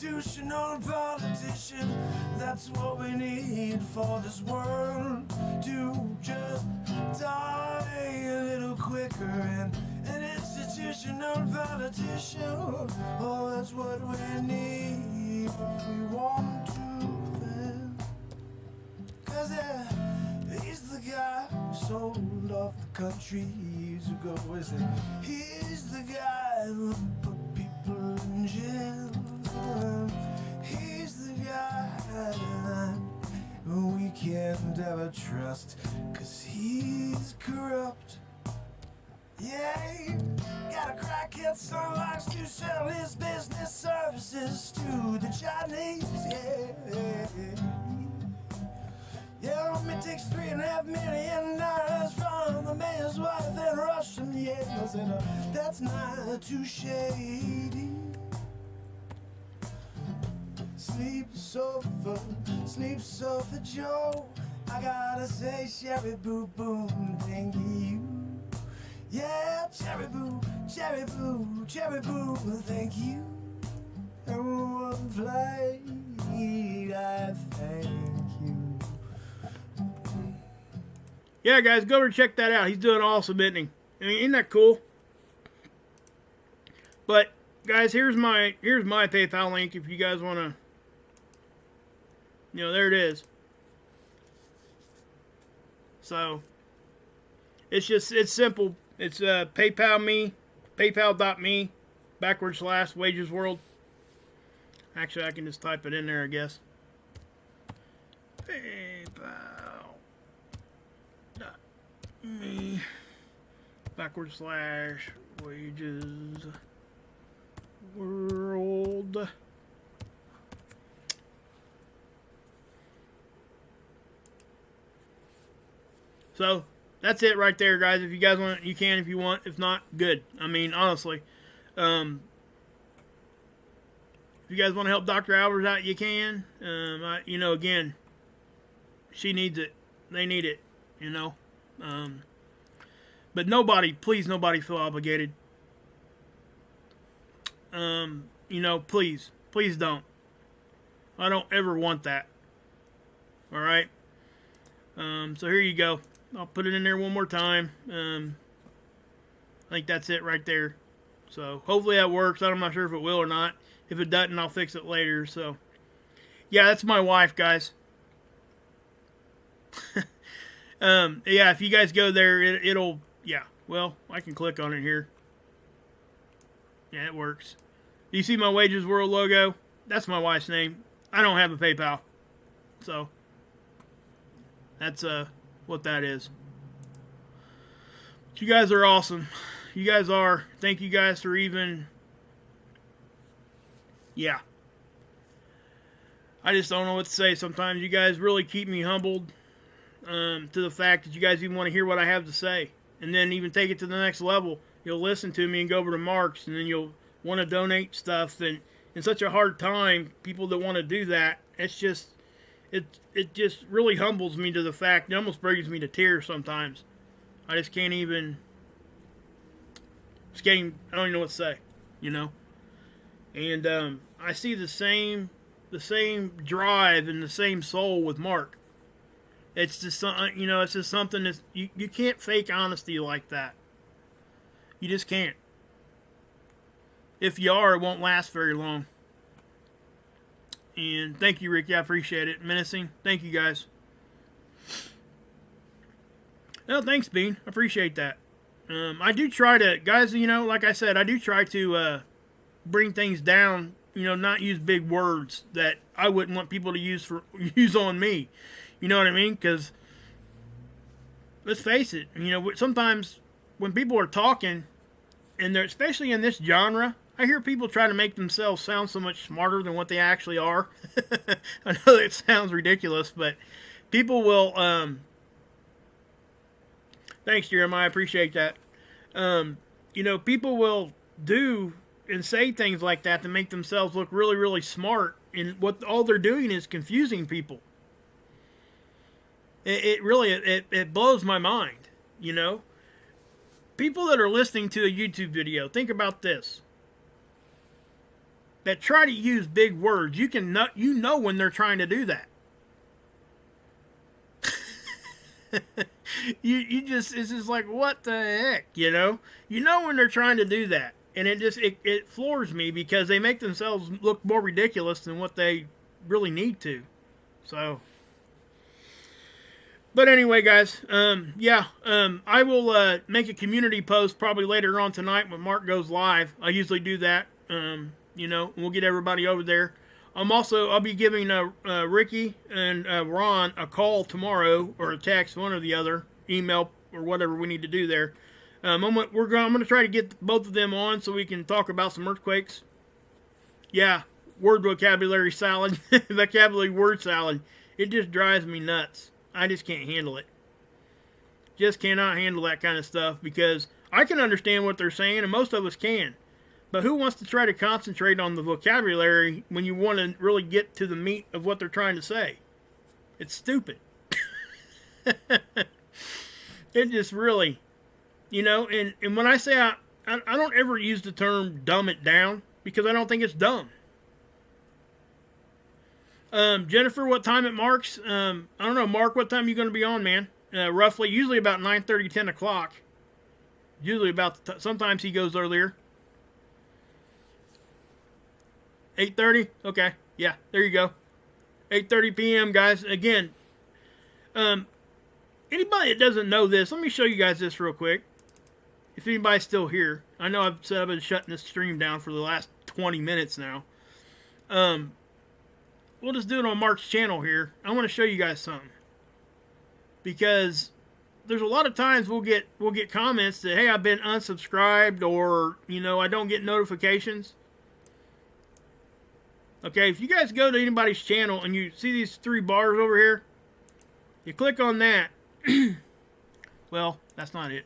institutional politician. That's what we need for this world to just die a little quicker. And an institutional politician, oh, that's what we need if we want to then. 'Cause he's the guy who sold off the country years ago. He's the guy who put people in jail. He's the guy who we can't ever trust, 'cause he's corrupt. Yeah, got a crackhead son likes to sell his business services to the Chinese. Yeah, it takes $3.5 million from the mayor's wife and Russian yes, and that's not too shady. Sleep sofa Joe. I gotta say, Sherry Boo Boo, thank you. Yeah, Cherry Boo, Cherry Boo, Cherry Boo, thank you. And one flight, I thank you. Yeah, guys, go over and check that out. He's doing all submitting. I mean, isn't that cool? But guys, here's my PayPal link if you guys want to. You know, there it is. So it's simple. It's PayPal.me /wages world. Actually, I can just type it in there, I guess. PayPal.me /wages world. So that's it right there, guys. If you guys want, you can. If you want, if not, good. I mean, honestly, if you guys want to help Dr. Albers out, you can. You know, again, she needs it. They need it. You know, but nobody, please, nobody feel obligated. You know, please don't. I don't ever want that. All right. So here you go. I'll put it in there one more time. I think that's it right there. So hopefully that works. I'm not sure if it will or not. If it doesn't, I'll fix it later. So yeah, that's my wife, guys. Yeah, if you guys go there, it'll, yeah. Well, I can click on it here. Yeah, it works. You see my Wages World logo? That's my wife's name. I don't have a PayPal. So that's what that is. But you guys are awesome. You guys are. Thank you guys for even. Yeah. I just don't know what to say. Sometimes you guys really keep me humbled to the fact that you guys even want to hear what I have to say. And then even take it to the next level. You'll listen to me and go over to Mark's, and then you'll want to donate stuff. And in such a hard time, people that want to do that, it's just, it just really humbles me to the fact, it almost brings me to tears sometimes. I just can't even, I don't even know what to say, you know. And I see the same drive and the same soul with Mark. It's just, you know, it's just something that you can't fake honesty like that. You just can't. If you are, it won't last very long. And thank you, Ricky. I appreciate it. Menacing. Thank you, guys. Well, thanks, Bean. I appreciate that. I do try to, guys, you know, like I said, I do try to bring things down, you know, not use big words that I wouldn't want people to use on me. You know what I mean? Because let's face it, you know, sometimes when people are talking, and they're, especially in this genre, I hear people try to make themselves sound so much smarter than what they actually are. I know that sounds ridiculous, but people will, thanks, Jeremiah, I appreciate that. You know, people will do and say things like that to make themselves look really, really smart, and what all they're doing is confusing people. It really blows my mind, you know. People that are listening to a YouTube video, think about this. that try to use big words, you know when they're trying to do that. you just, it's just like, what the heck, you know when they're trying to do that, and it floors me, because they make themselves look more ridiculous than what they really need to. So, but anyway, guys, I will make a community post probably later on tonight when Mark goes live. I usually do that. We'll get everybody over there. I'll be giving Ricky and Ron a call tomorrow, or a text, one or the other, email or whatever we need to do there. I'm going to try to get both of them on so we can talk about some earthquakes. Yeah, word vocabulary salad, vocabulary word salad. It just drives me nuts. I just can't handle it. Just cannot handle that kind of stuff, because I can understand what they're saying, and most of us can. But who wants to try to concentrate on the vocabulary when you want to really get to the meat of what they're trying to say? It's stupid. It just really, and when I say I don't ever use the term dumb it down, because I don't think it's dumb. Jennifer, what time it marks? I don't know, Mark, what time are you going to be on, man? Roughly, usually about 9:30, 10 o'clock. Usually sometimes he goes earlier. 8:30? Okay. Yeah, there you go. 8:30 p.m., guys. Again, anybody that doesn't know this, let me show you guys this real quick. If anybody's still here. I know I've said I've been shutting this stream down for the last 20 minutes now. We'll just do it on Mark's channel here. I want to show you guys something. Because there's a lot of times we'll get comments that, hey, I've been unsubscribed, or, I don't get notifications. Okay, if you guys go to anybody's channel and you see these 3 bars over here, you click on that. Well, that's not it.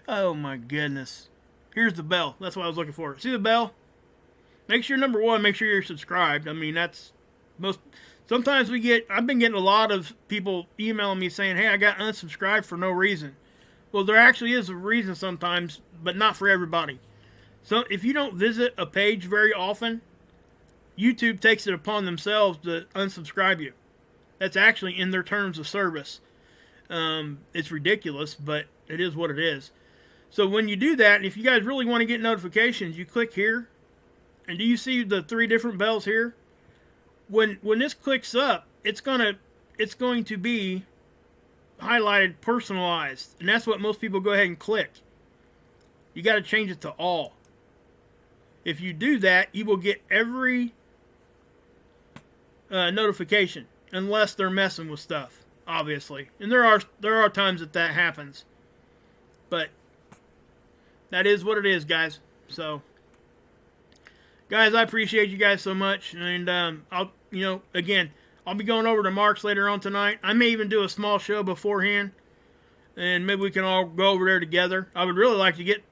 Oh my goodness. Here's the bell. That's what I was looking for. See the bell? Make sure, number one, make sure you're subscribed. I mean, that's sometimes I've been getting a lot of people emailing me saying, hey, I got unsubscribed for no reason. Well, there actually is a reason sometimes, but not for everybody. So if you don't visit a page very often, YouTube takes it upon themselves to unsubscribe you. That's actually in their terms of service. It's ridiculous, but it is what it is. So when you do that, and if you guys really want to get notifications, you click here. And do you see the 3 different bells here? When this clicks up, it's going to be highlighted personalized. And that's what most people go ahead and click. You got to change it to all. If you do that, you will get every notification, unless they're messing with stuff, obviously. And there are times that happens, but that is what it is, guys. So, guys, I appreciate you guys so much, and I'll be going over to Mark's later on tonight. I may even do a small show beforehand, and maybe we can all go over there together. I would really like to get,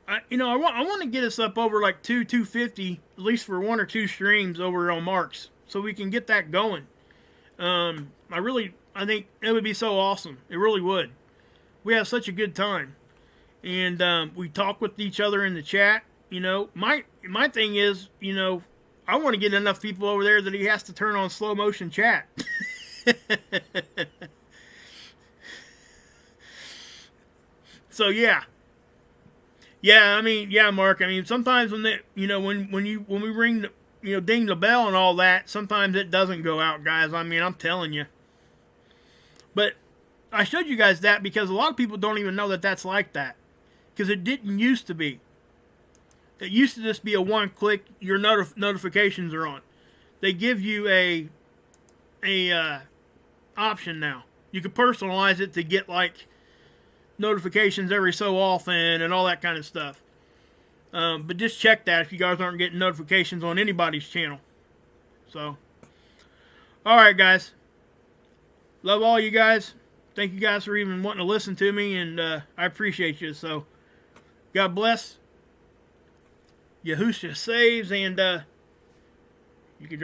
I want to get us up over like 250, at least for 1 or 2 streams over on Mark's, so we can get that going. I think it would be so awesome. It really would. We have such a good time, and we talk with each other in the chat. My thing is, I want to get enough people over there that he has to turn on slow motion chat. So yeah. Yeah, Mark. Sometimes when we ring the, ding the bell and all that, sometimes it doesn't go out, guys. I'm telling you. But I showed you guys that because a lot of people don't even know that that's like that, because it didn't used to be. It used to just be a one-click. Your notifications are on. They give you a option now. You can personalize it to get like notifications every so often and all that kind of stuff. But just check that if you guys aren't getting notifications on anybody's channel. So, alright guys. Love all you guys. Thank you guys for even wanting to listen to me, and I appreciate you. So, God bless. Yahusha saves, and you can drink.